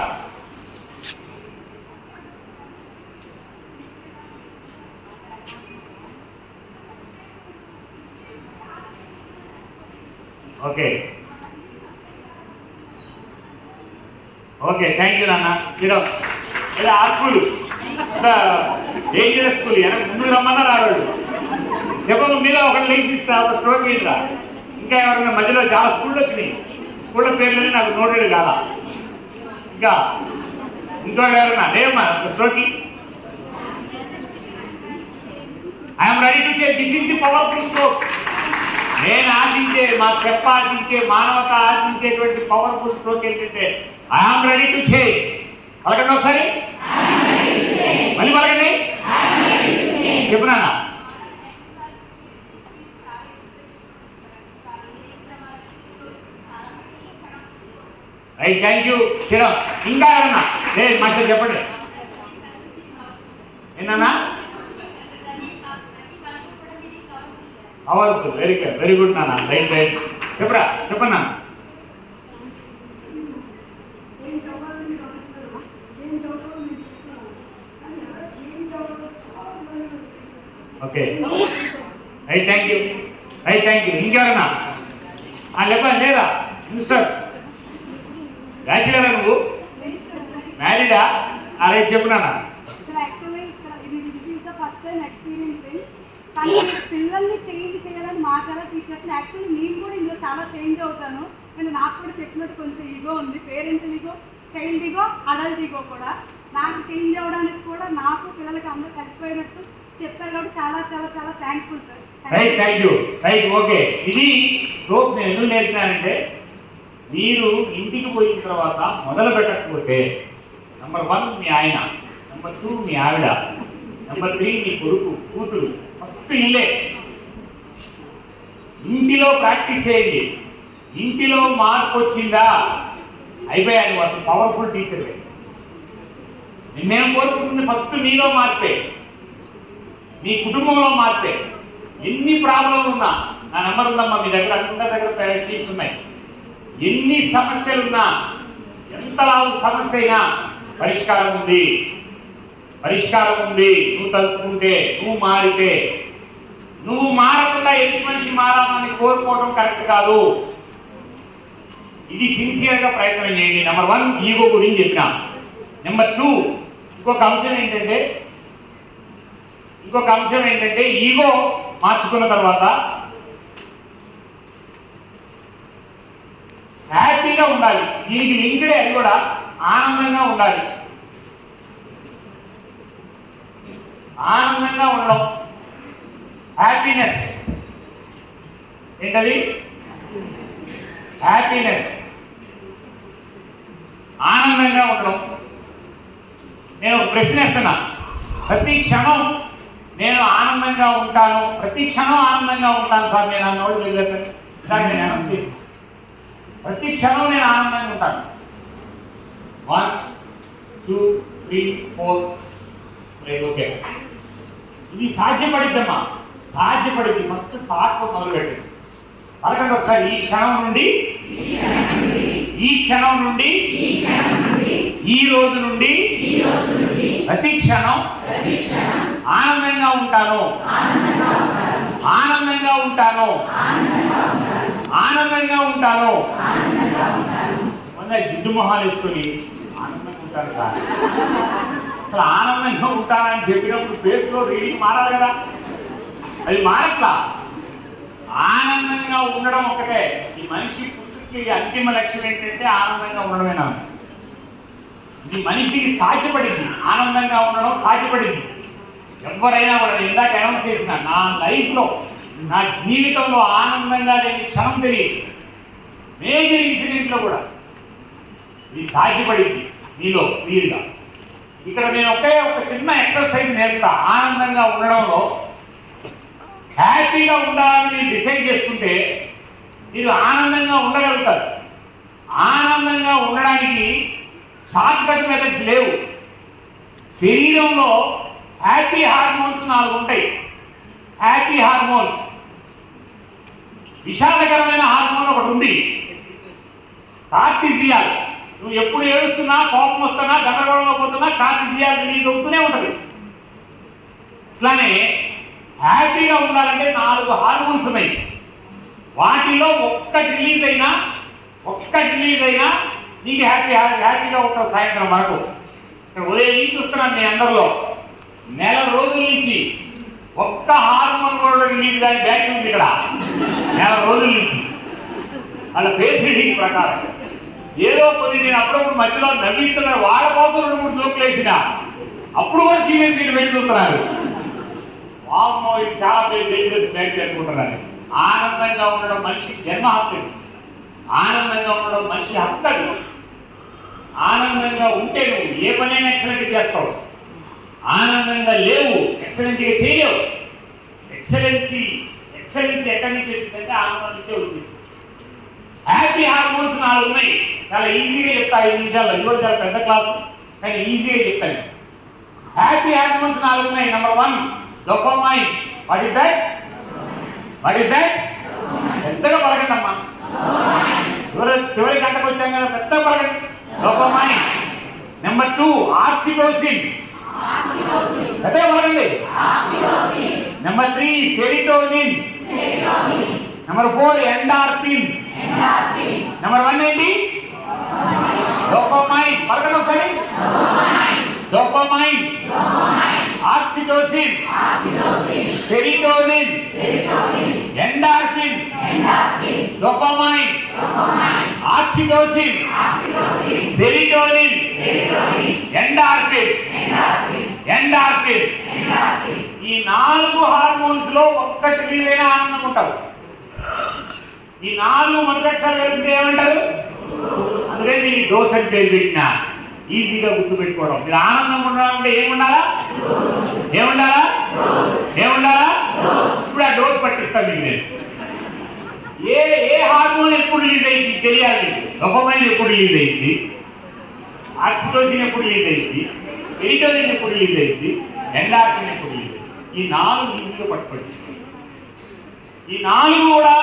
ఓకే ఓకే థ్యాంక్ యూ నాన్న. శ్రీరామ్ ఇలా ఆ స్కూల్ డేంజరస్ స్కూల్ ముందు రమ్మన్నా రావాడు. చెప్పు మీద ఒకటి లేచి ఇస్తా ఒక స్ట్రోక్ ఏంట్రా. ఇంకా ఎవరైనా మధ్యలో చాలా స్కూళ్ళు వచ్చినాయి. స్కూళ్ళ పేర్లని నాకు నోటెడ్ కాదా. ఇంకా ఎవరైనా లేమ్మా stroke. I'm ready to take. This is the powerful stroke. నేను ఆశించే మా చెప్ప ఆశించే మానవత ఆశించేటువంటి పవర్ఫుల్ స్ట్రోక్ ఏంటంటే ఐఎమ్ రెడీ టు చేంజ్. పలకండి ఒకసారి. మళ్ళీ పలకండి. చెప్పునా? రైట్. Thank you Sriram. ఇంకా ఎవరన్నా లేదు మాస్టర్ చెప్పండి. ఏనా అవర్ వెరీ గుడ్ నాన్న. రైట్ రైట్ చెప్పరా చెప్పన్నా. Okay right thank you. ఇంకెవరన్నా చెప్పండి. లేదా మిస్టర్ బ్యాచిలరా నువ్వు? మ్యారీడా? అరే చెప్పునా. కానీ పిల్లల్ని చేంజ్ చేయాలని మాట్లాడే టీచర్స్ యాక్చువల్లీ నేను కూడా ఇందులో చాలా చేంజ్ అవుతాను. నేను నాకు కూడా చెప్పినట్టు కొంచెం ఈగో ఉంది. Parental ego, child ego, adult ego కూడా. నాకు చేంజ్ అవ్వడానికి కూడా నాకు పిల్లలకి అందరూ కలిసిపోయినట్టు చెప్పారు కాబట్టి చాలా చాలా చాలా thankful sir. Right thank you. Right okay. ఇది స్ట్రోక్ నేను ఎందుకు నేర్పినానంటే మీరు ఇంటికి పోయిన తర్వాత మొదలు పెట్టకపోతే నెంబర్ 1 మీ ఆయన, నెంబర్ 2 మీ ఆవిడ, నెంబర్ 3 మీ కొడుకు కూతురు. ఫస్ట్ ఇల్లే. ఇంటిలో ప్రాక్టీస్ చేయండి. ఇంటిలో మార్పు వచ్చిందా అయిపోయాను. అసలు పవర్ఫుల్ టీచర్. నేను కోరుకుంటుంది ఫస్ట్ మీలో మార్పే, మీ కుటుంబంలో మార్పే. ఎన్ని ప్రాబ్లంలు ఉన్నా నా నెంబర్ ఉందమ్మా మీ దగ్గర. అందరి దగ్గర టీమ్స్ ఉన్నాయి. ఎన్ని సమస్యలున్నా ఎంత సమస్య అయినా పరిష్కారం ఉంది. నువ్వు తలుచుకుంటే, నువ్వు మారితే. నువ్వు మారకుండా ఎన్ని మనిషి మారాలని కోరుకోవడం కరెక్ట్ కాదు. ఇది సిన్సియర్గా ప్రయత్నం చేయండి. నెంబర్ 1 ఈగో గురించి చెప్పినా. నెంబర్ 2 ఇంకొక అంశం ఏంటంటే ఈగో మార్చుకున్న తర్వాత హ్యాపీగా ఉండాలి. దీనికి లింక్డే అది కూడా ఆనందంగా ఉండాలి. ఆనందంగా ఉండడం హ్యాపీనెస్. ఏంటది? హ్యాపీనెస్. ఆనందంగా ఉండడం. నేను ప్రశ్న వేస్తున్నా. ప్రతి క్షణం నేను ఆనందంగా ఉంటాను, ప్రతి క్షణం ఆనందంగా ఉంటాను సార్ నేను అన్నోడు వెళ్ళాను. ఇలాంటి నేను అనౌన్స్ చేసిన ప్రతి క్షణం నేను ఆనందంగా ఉంటాను. 1 2 3 4 ఓకే, ఇది సాధ్యపడిద్దమ్మా, సాధ్యపడింది. మస్తు థాట్ మొదలుపెట్టింది. పలకండి ఒకసారి, ఈ క్షణం నుండి, ఈ క్షణం నుండి, ఈ రోజు నుండి ప్రతి క్షణం ఆనందంగా ఉంటాను, ఆనందంగా ఉంటాను, ఆనందంగా ఉంటాను. మొన్న జిడ్డు మొహాలు వేసుకొని ఆనందంగా ఉంటాను సార్. అసలు ఆనందంగా ఉంటానని చెప్పినప్పుడు ఫేస్లో రీడింగ్ మారాలి కదా, అది మారట్లా. ఆనందంగా ఉండడం ఒకటే. ఈ మనిషి పుట్టుకి అంతిమ లక్ష్యం ఏంటంటే ఆనందంగా ఉండడమేనా. ఇది మనిషికి సాధ్యపడింది, ఆనందంగా ఉండడం సాధ్యపడింది. ఎవరైనా కూడా ఇందాక అనౌన్స్ చేసిన నా లైఫ్లో, నా జీవితంలో ఆనందంగా లేని క్షణం తెలియదు. మేజర్ ఇన్సిడెంట్లో కూడా ఇది సాధ్యపడింది మీలో క్లియర్గా. ఇక్కడ నేను ఒక చిన్న ఎక్సర్సైజ్ నేర్పుతా. ఆనందంగా ఉండడంలో హ్యాపీగా ఉండాలని డిసైడ్ చేసుకుంటే మీరు ఆనందంగా ఉండగలుగుతారు. ఆనందంగా ఉండడానికి షార్ట్ కట్ మెథడ్స్ లేవు. శరీరంలో హ్యాపీ హార్మోన్స్ 4 ఉంటాయి. హ్యాపీ హార్మోన్స్, విషాదకరమైన హార్మోన్ ఒకటి ఉంది, కార్టిజియాల్. నువ్వు ఎప్పుడు ఏడుస్తున్నా, కోపం వస్తున్నా, గందరగోళంలో పోతున్నా కార్టిజియాల్ రిలీజ్ అవుతూనే ఉంటుంది. ఇట్లానే హ్యాపీగా ఉండాలంటే 4 హార్మోన్స్ ఉన్నాయి. వాటిలో ఒక్కటి రిలీజ్ అయినా నీకు హ్యాపీగా ఉంటావు సాయంత్రం వరకు. ఇక్కడ ఉదయం చూస్తున్నాను మీ అందరిలో నెల రోజుల నుంచి ఒక్క హార్మోన్ కూడా రిలీజ్ కానీ బ్యాక్ ఉంది ఇక్కడ. నెల రోజుల నుంచి వాళ్ళ ఫేస్ రీడింగ్ ప్రకారం ఏదో కొన్ని నేను అప్పుడప్పుడు మధ్యలో నవ్వించిన వాళ్ళ కోసం 2-3 జోకులు వేసిన అప్పుడు కూడా సీరియస్ పెట్టి చూస్తున్నారు. వామ్మో, ఇది చాలా డేంజరస్ బ్యాక్ అనుకుంటున్నారు. ఆనందంగా ఉండడం మనిషి జన్మ హక్కు. ఆనందంగా ఉండడం మనిషి హక్కు. ఆనందంగా ఉంటే నువ్వు ఏ పనైనా ఎక్సలెంట్ చేస్తావు. ఆనందంగా లేవు, ఎక్సలెంట్గా చేయలేవు. ఎక్సలెన్సీ ఎక్కడి నుంచి వచ్చిందంటే ఆనందం నుంచే వచ్చింది. హ్యాపీ హార్మోన్స్ 4 ఉన్నాయి. చాలా ఈజీగా చెప్తా, 5 నిమిషాల్లో. ఇది కూడా చాలా పెద్ద క్లాసు కానీ ఈజీగా చెప్తాను. హ్యాపీ హార్మోన్స్ 4 ఉన్నాయి. Number 1 dopamine. What is that? పెద్దగా పలకండి అమ్మా. చివరి గంటకు వచ్చాం కదా, పెద్దగా పలకండి. డోపామైన్. Number 2 oxytocin. పెద్దగా పలకండి. Number 3 serotonin. Number 4 endorphin. Number 1 ఏంటి? డోపామైన్. పలకండి ఒకసారి. Dopamine, oxytocin, serotonin, endorphin, dopamine, oxytocin, serotonin, endorphin. ఈ 4 హార్మోన్స్ లో ఒక్కటి మీదైనా ఆనందంగా ఉంటారు. ఈ 4 మొదలక్షరాలు కలిపితే ఏమంటారు? అందుకే దీన్ని డోస్ అని పేరు పెట్టిన. ఈజీగా గుర్తుపెట్టుకోవడం. మీరు ఆనందంగా ఉండాలంటే ఏముండాలా? ఇప్పుడు ఆ డోస్ పట్టిస్తాను మీకు నేను. ఏ హార్మోన్ ఎప్పుడు రిలీజ్ అయింది తెలియాలి. డోపామైన్ ఎప్పుడు రిలీజ్ అయింది, ఆక్సిటోసిన్ ఎప్పుడు రిలీజ్ అయింది, సెరిటోనిన్ ఎప్పుడు రిలీజ్ అయింది, ఎండార్ఫిన్ ఎప్పుడు రిలీజ్ అయింది. ఈ 4 ఈజీగా పట్టుకోండి. ఈ 4 కూడా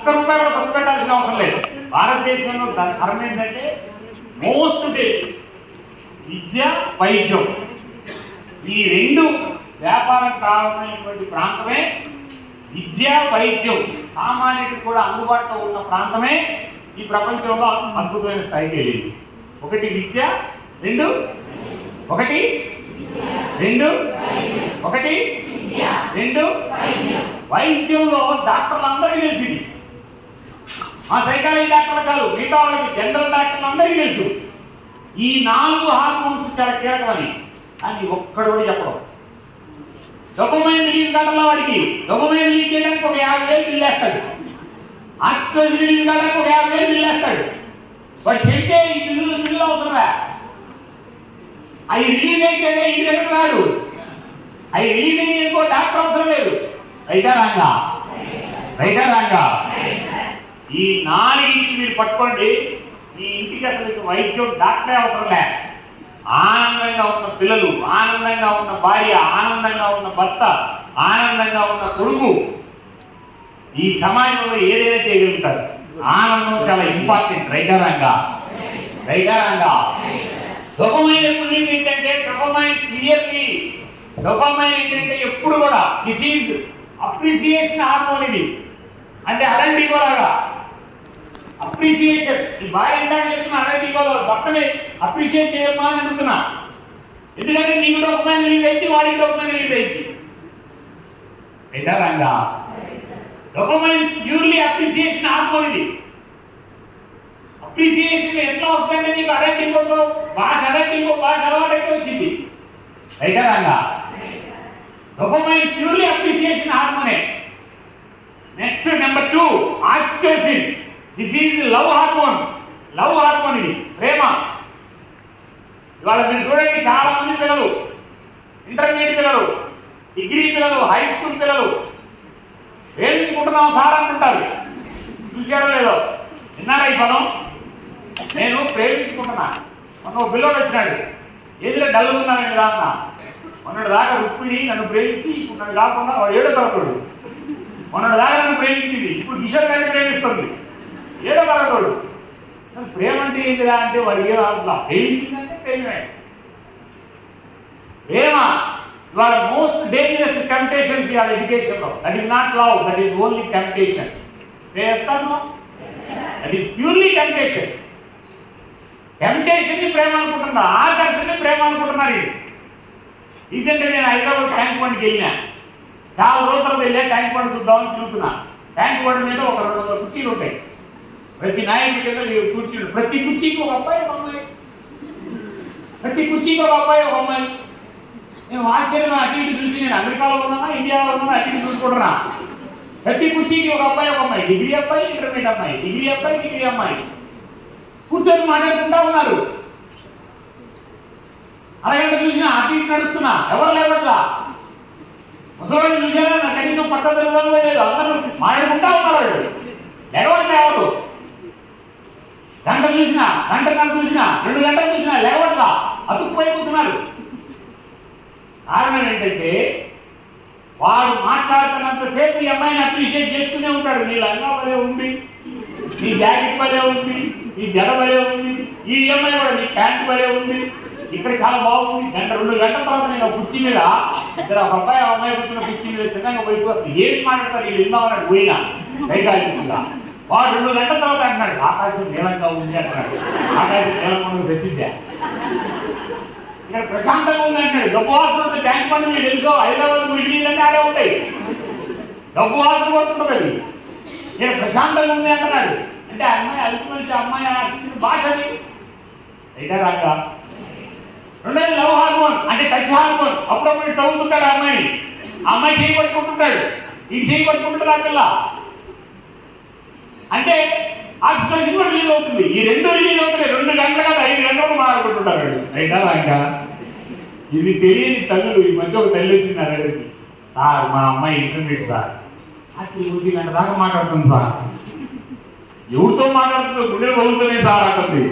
₹1 కూడా ఖర్చు పెట్టాల్సిన అవసరం లేదు. భారతదేశంలో ధర్మం ఏంటంటే మోస్ట్ విద్య, వైద్యం, ఈ 2 వ్యాపారం కావాలనేటువంటి ప్రాంతమే విద్య, వైద్యం. సామాన్యుడికి కూడా అందుబాటులో ఉన్న ప్రాంతమే ఈ ప్రపంచంలో అద్భుతమైన స్థాయికి వెళ్ళింది. 1 విద్య, 2 వైద్యంలో డాక్టర్లు అందరికీ తెలిసింది. మా సైకాలజీ డాక్టర్లు కాదు, మిగతా వాళ్ళకి జనరల్ డాక్టర్లు అందరికీ తెలుసు ఈ 4 హార్మోన్స్ చాలా కీలకమని. అని ఒక్కడు కూడా చెప్పడం. డోపామైన్ రిలీజ్ కావడంలో వాడికి డోపామైన్ రిలీజ్ చేయడానికి ఒక 50,000 బిల్లు వేస్తాడు. ఆక్సిటోసిన్ రిలీజ్ కావడానికి ఒక 50,000 బిల్లు వేస్తాడు. వాడు చెప్తే ఈ బిల్లు అవుతుందా? అవి రిలీజ్ అయితే ఇంటి దగ్గర రాడు. అవి రిలీజ్ అయితే ఇంకో డాక్టర్ అవసరం లేదు. రైటా రాంగా? ఈ నాలుగింటికి మీరు పట్టుకోండి, మీ ఇంటికి అసలు వైద్యం డాక్టరే అవసరం లే. ఆనందంగా ఉన్న పిల్లలు, ఆనందంగా ఉన్న భార్య, ఆనందంగా ఉన్న భర్త, ఆనందంగా ఉన్న కొడుకు ఈ సమాజంలో ఏదైనా చేయగలుగుతారు. ఆనందం చాలా ఇంపార్టెంట్. రైతారంగా డోపమైన్ ఎప్పుడు ఏంటంటే డోపమైన్ ఏంటంటే ఎప్పుడు కూడా దిస్ ఈజ్ అప్రిసియేషన్ హార్మోన్. ఇది అంటే అడల్ట్ ఈగోలాగా అప్రిసియేషన్. ఈ భార్య ఇందాక చెప్తున్నా అడల్ట్ ఈగోలో భర్తని అప్రిషియేట్ చేయమ్మా అని అడుగుతున్నా. ఎందుకంటే నీకు డోపమైన్ రిలీజ్ అయితే వాడికి డోపమైన్ రిలీజ్ అయింది. రైతారంగా డోపమైన్ ప్యూర్లీ అప్రిసియేషన్ హార్మోన్. ఇది అప్రిసియేషన్ ఎట్లా వస్తుందంటే నీకు అడల్టింగ్లో భాష అలవాటైతే వచ్చింది. రైతారంగా డోపమైన్ ప్యూర్లీ అప్రిసియేషన్ హార్మోనే. Next number 2 oxytocin. This is love hormone. ఇది ప్రేమ. ఇవాళ మీరు చూడండి, చాలా మంది పిల్లలు, ఇంటర్మీడియట్ పిల్లలు, డిగ్రీ పిల్లలు, హై స్కూల్ పిల్లలు ప్రేమించుకుంటున్నాం సార్ అనుకుంటారు. చూసారో లేదో, విన్నారా ఈ పదం? నేను ప్రేమించుకుంటున్నా. మొన్న ఒక పిల్లడు వచ్చినాడు, ఏదిలో డల్లుకున్నాను నేను దాకా. మొన్నటి దాకా రుక్మిణి నన్ను ప్రేమించి, ఇప్పుడు నన్ను కాకుండా వాడు 7వ తరగతుడు. మొన్నటి దాకా నన్ను ప్రేమించింది, ఇప్పుడు కిషోర్ గారిని ప్రేమిస్తుంది. 7వ తరగతుడు. ప్రేమ అంటే ఏంటిదా అంటే వాడు ఏ అట్లా ప్రేమించిందంటే ప్రేమే. ప్రేమ ఇవాళ మోస్ట్ డేంజరస్ టెంప్టేషన్స్ ఇవాళ ఎడ్యుకేషన్లో. That is not love, that is only temptation. చేస్తాను, that is purely temptation. Temptation ని ప్రేమ అనుకుంటున్నా, ఆకర్షణ ప్రేమ అనుకుంటున్నారు. రీసెంట్గా నేను హైదరాబాద్ ట్యాంక్ బండ్కి వెళ్ళినా. చాలా రోజులు వెళ్ళా ట్యాంక్ బండ్ చూద్దామని తిరుగుతున్నా. ట్యాంక్ బండ్ మీద ఒక 200 కుర్చీలు ఉంటాయి. ప్రతి నాయకుడి కింద కుర్చీలు, ప్రతి కుర్చీకి ఒక అబ్బాయి ఒక అమ్మాయి, ప్రతి కుర్చీకి ఒక అబ్బాయి ఒక అమ్మాయి. నేను ఆశ్చర్యం అటు ఇటు చూసి, నేను అమెరికాలో ఉన్నానా ఇండియాలో ఉన్నానా అటు ఇటు చూసుకుంటున్నా. ప్రతి కుర్చీకి ఒక అబ్బాయి ఒక అమ్మాయి, డిగ్రీ అబ్బాయి, ఇంటర్మీడియట్ అమ్మాయి, డిగ్రీ అబ్బాయి, డిగ్రీ అమ్మాయి కూర్చొని మాట్లాడుకుంటా ఉన్నారు. అరగంట చూసినా అటు ఇటు నడుస్తున్నా, ఎవరు లేవట్లా. ముసలి చూసారా, నా కనీసం పక్క తిరగడం లేదు, అందరూ మాట్లాడుకుంటా ఉన్నారు. లేవట్లే ఎవరు. గంటన్నర చూసినా, 2 గంటలు చూసినా లేవట్లా, అతుక్కుపోయిపోతున్నారు. కారణం ఏంటంటే వాడు మాట్లాడుతున్నంతసేపు ఈ అమ్మాయిని అప్రిషియేట్ చేస్తూనే ఉంటాడు. నీ లంగా భలే ఉంది, నీ జాకెట్ భలే ఉంది, నీ జడ భలే ఉంది, ఈ అమ్మాయి కూడా నీ ప్యాంట్ భలే ఉంది, ఇక్కడ చాలా బాగుంది. 2 గంటల తర్వాత నేను కుర్చీ మీద ఇద్దరు ఒక అబ్బాయి అమ్మాయి కూర్చున్న కుర్చీ మీద చిన్నగా పోయి వస్తే ఏమి మాట్లాడతారు వీళ్ళు ఇందామన్నాడు. పోయినా కైకాలిగా వాడు 2 గంటల తర్వాత అంటున్నాడు ఆకాశం నీలంగా ఉంది అంటున్నాడు. ఆకాశం నీలంగా సచ్చిందా, ఇక్కడ ప్రశాంతంగా ఉంది అంటున్నాడు. డబ్బు వాసన ట్యాంక్ బండ్ మీకు తెలుసో, హైదరాబాద్ ఇడ్లీలన్నీ ఆడే ఉంటాయి, డబ్బు వాసన పడుతుంటుంది. అది ఇక్కడ ప్రశాంతంగా ఉంది అంటున్నాడు. అంటే అమ్మాయి అల్ప మనిషి, అమ్మాయి ఆశించిన భాషని అయితే రాక. రెండోది లవ్ హార్మోన్, అంటే టచ్ హార్మోన్. అప్పుడప్పుడు తవ్వుతుంటాడు అమ్మాయి, అమ్మాయి చేయి పట్టుకుంటుంటాడు, ఇది చేయి పట్టుకుంటాడు ఆ పిల్ల. అంటే ఆక్సిజన్ కూడా రిలీజ్ అవుతుంది. ఈ 2 రిలీజ్ అవుతున్నాయి. 2 గంటలు కాదు 5 గంటలు మాట్లాడుకుంటుంటారు. అయినా రాక ఇది తెలియని తల్లులు. ఈ మధ్య ఒక తల్లి వచ్చింది నా దగ్గరికి, సార్ మా అమ్మాయి ఇంటర్మీడియట్ సార్, అది 1 గంట దాకా మాట్లాడుతుంది సార్. ఎవరితో మాట్లాడుతుందో గుండె పగులుతుంది సార్ అంటుంది.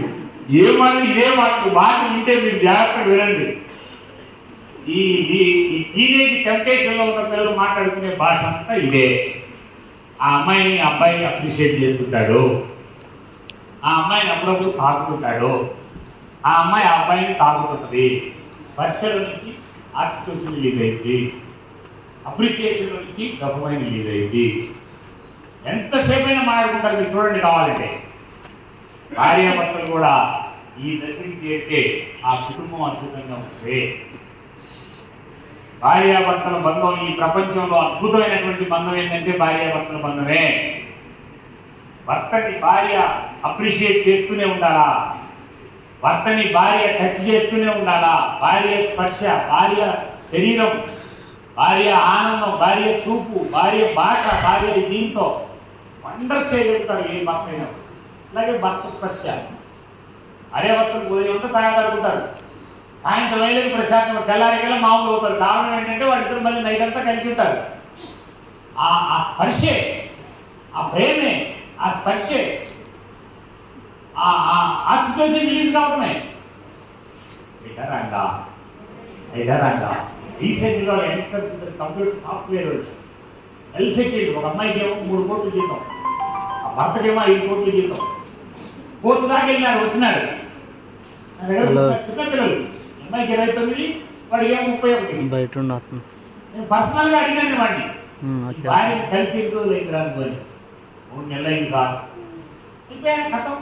ఏమని ఇదే మాట వింటే మీరు జాగ్రత్తగా వినండి. ఈ టీనేజ్ టెంప్టేషన్లో ఉన్న పిల్లలు మాట్లాడుకునే భాష అంతా ఇదే. ఆ అమ్మాయిని అబ్బాయిని అప్రిషియేట్ చేస్తుంటాడు, ఆ అమ్మాయిని అప్పుడప్పుడు తాకుతుంటాడు, ఆ అమ్మాయి ఆ అబ్బాయిని తాకుతుంటుంది. స్పర్శల నుంచి ఆక్సిటోసిన్ రిలీజ్ అయింది, అప్రిసియేషన్ నుంచి డోపమైన్ రిలీజ్ అయింది. ఎంతసేపు అయినా మాట్లాడుకుంటారు. మీరు చూడండి, కావాలంటే భార్యాభర్తలు కూడా ఈ దశకి చేరితే ఆ కుటుంబం అద్భుతంగా ఉంటుంది. భార్యాభర్తల బంధం ఈ ప్రపంచంలో అద్భుతమైనటువంటి బంధం ఏంటంటే భార్యాభర్తల బంధమే. భర్తని భార్య అప్రిషియేట్ చేస్తూనే ఉండాలా, భర్తని భార్య టచ్ చేస్తూనే ఉండాలా. భార్య స్పర్శ, భార్య శరీరం, భార్య ఆనందం, భార్య చూపు, భార్య భాష, భార్య దీంతో వండర్స్ చేయగలుగుతారు ఏ భర్త అయినా. అలాగే భర్త స్పర్శ. అరే భర్తలు ఉదయం అంతా తయారడుకుంటారు, సాయంత్రం వేళకి ప్రశాంతం, తెల్లారికల్లా మామూలు అవుతారు. కారణం ఏంటంటే వాళ్ళిద్దరు మళ్ళీ నైట్ అంతా కలిసి ఉంటారు. ఆ స్పర్శే, ఆ ప్రేమే ఆ స్పర్శే, ఆ ఆక్సిటోసిన్ రిలీజ్ కావడమే. ఇదరంగా రీసెంట్గా యంగ్స్టర్స్ కంప్యూటర్ సాఫ్ట్వేర్ ఎల్సెటిల్ ఒక అమ్మాయికి ఏమో 3 కోట్లు జీతం, ఆ భర్తకేమో 5 కోట్లు జీతం. కోర్టు దాకా వెళ్ళినారు, వచ్చినాడు. చిన్నపిల్లలు, అమ్మాయికి 29, వాడికి ఏమో 31. బయట ఉండదు. నేను పర్సనల్గా అడిగాను వాడిని, భార్య కలిసి ఇంట్లో రాను అని. 3 నెలలు అయింది సార్, అయిపోయాను కథం.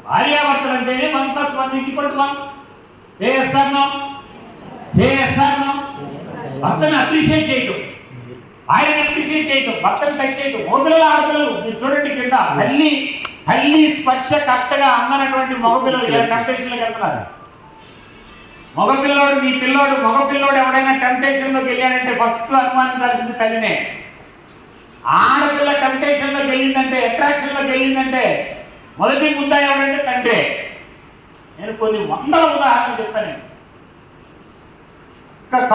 భార్యాభర్తలు అంటేనే 1 + 1 = 1. చేస్తాను భర్తను అప్రిషియేట్ చేయటం, భార్యను అప్రిషియేట్ చేయటం, భర్తను టచ్ చేయటం. మగపిల్లలు ఆడపిల్లలు మీరు చూడండి, కింద హల్లి స్పర్శ కరెక్ట్గా అందనటువంటి మగపిల్లలు ఇలా టెంప్టేషన్లోకి వెళ్తున్నారు. మగపిల్లోడు, మీ పిల్లోడు, మగపిల్లోడు ఎవడైనా టెంప్టేషన్లోకి వెళ్ళాడంటే ఫస్ట్ అనుమానించాల్సింది తల్లినే. ఆడపిల్ల టెంప్టేషన్లోకి వెళ్ళిందంటే, అట్రాక్షన్లోకి వెళ్ళిందంటే మొదటి ముద్ద ఎవరంటే తండ్రే. నేను కొన్ని 100 ఉదాహరణలు చెప్తాను.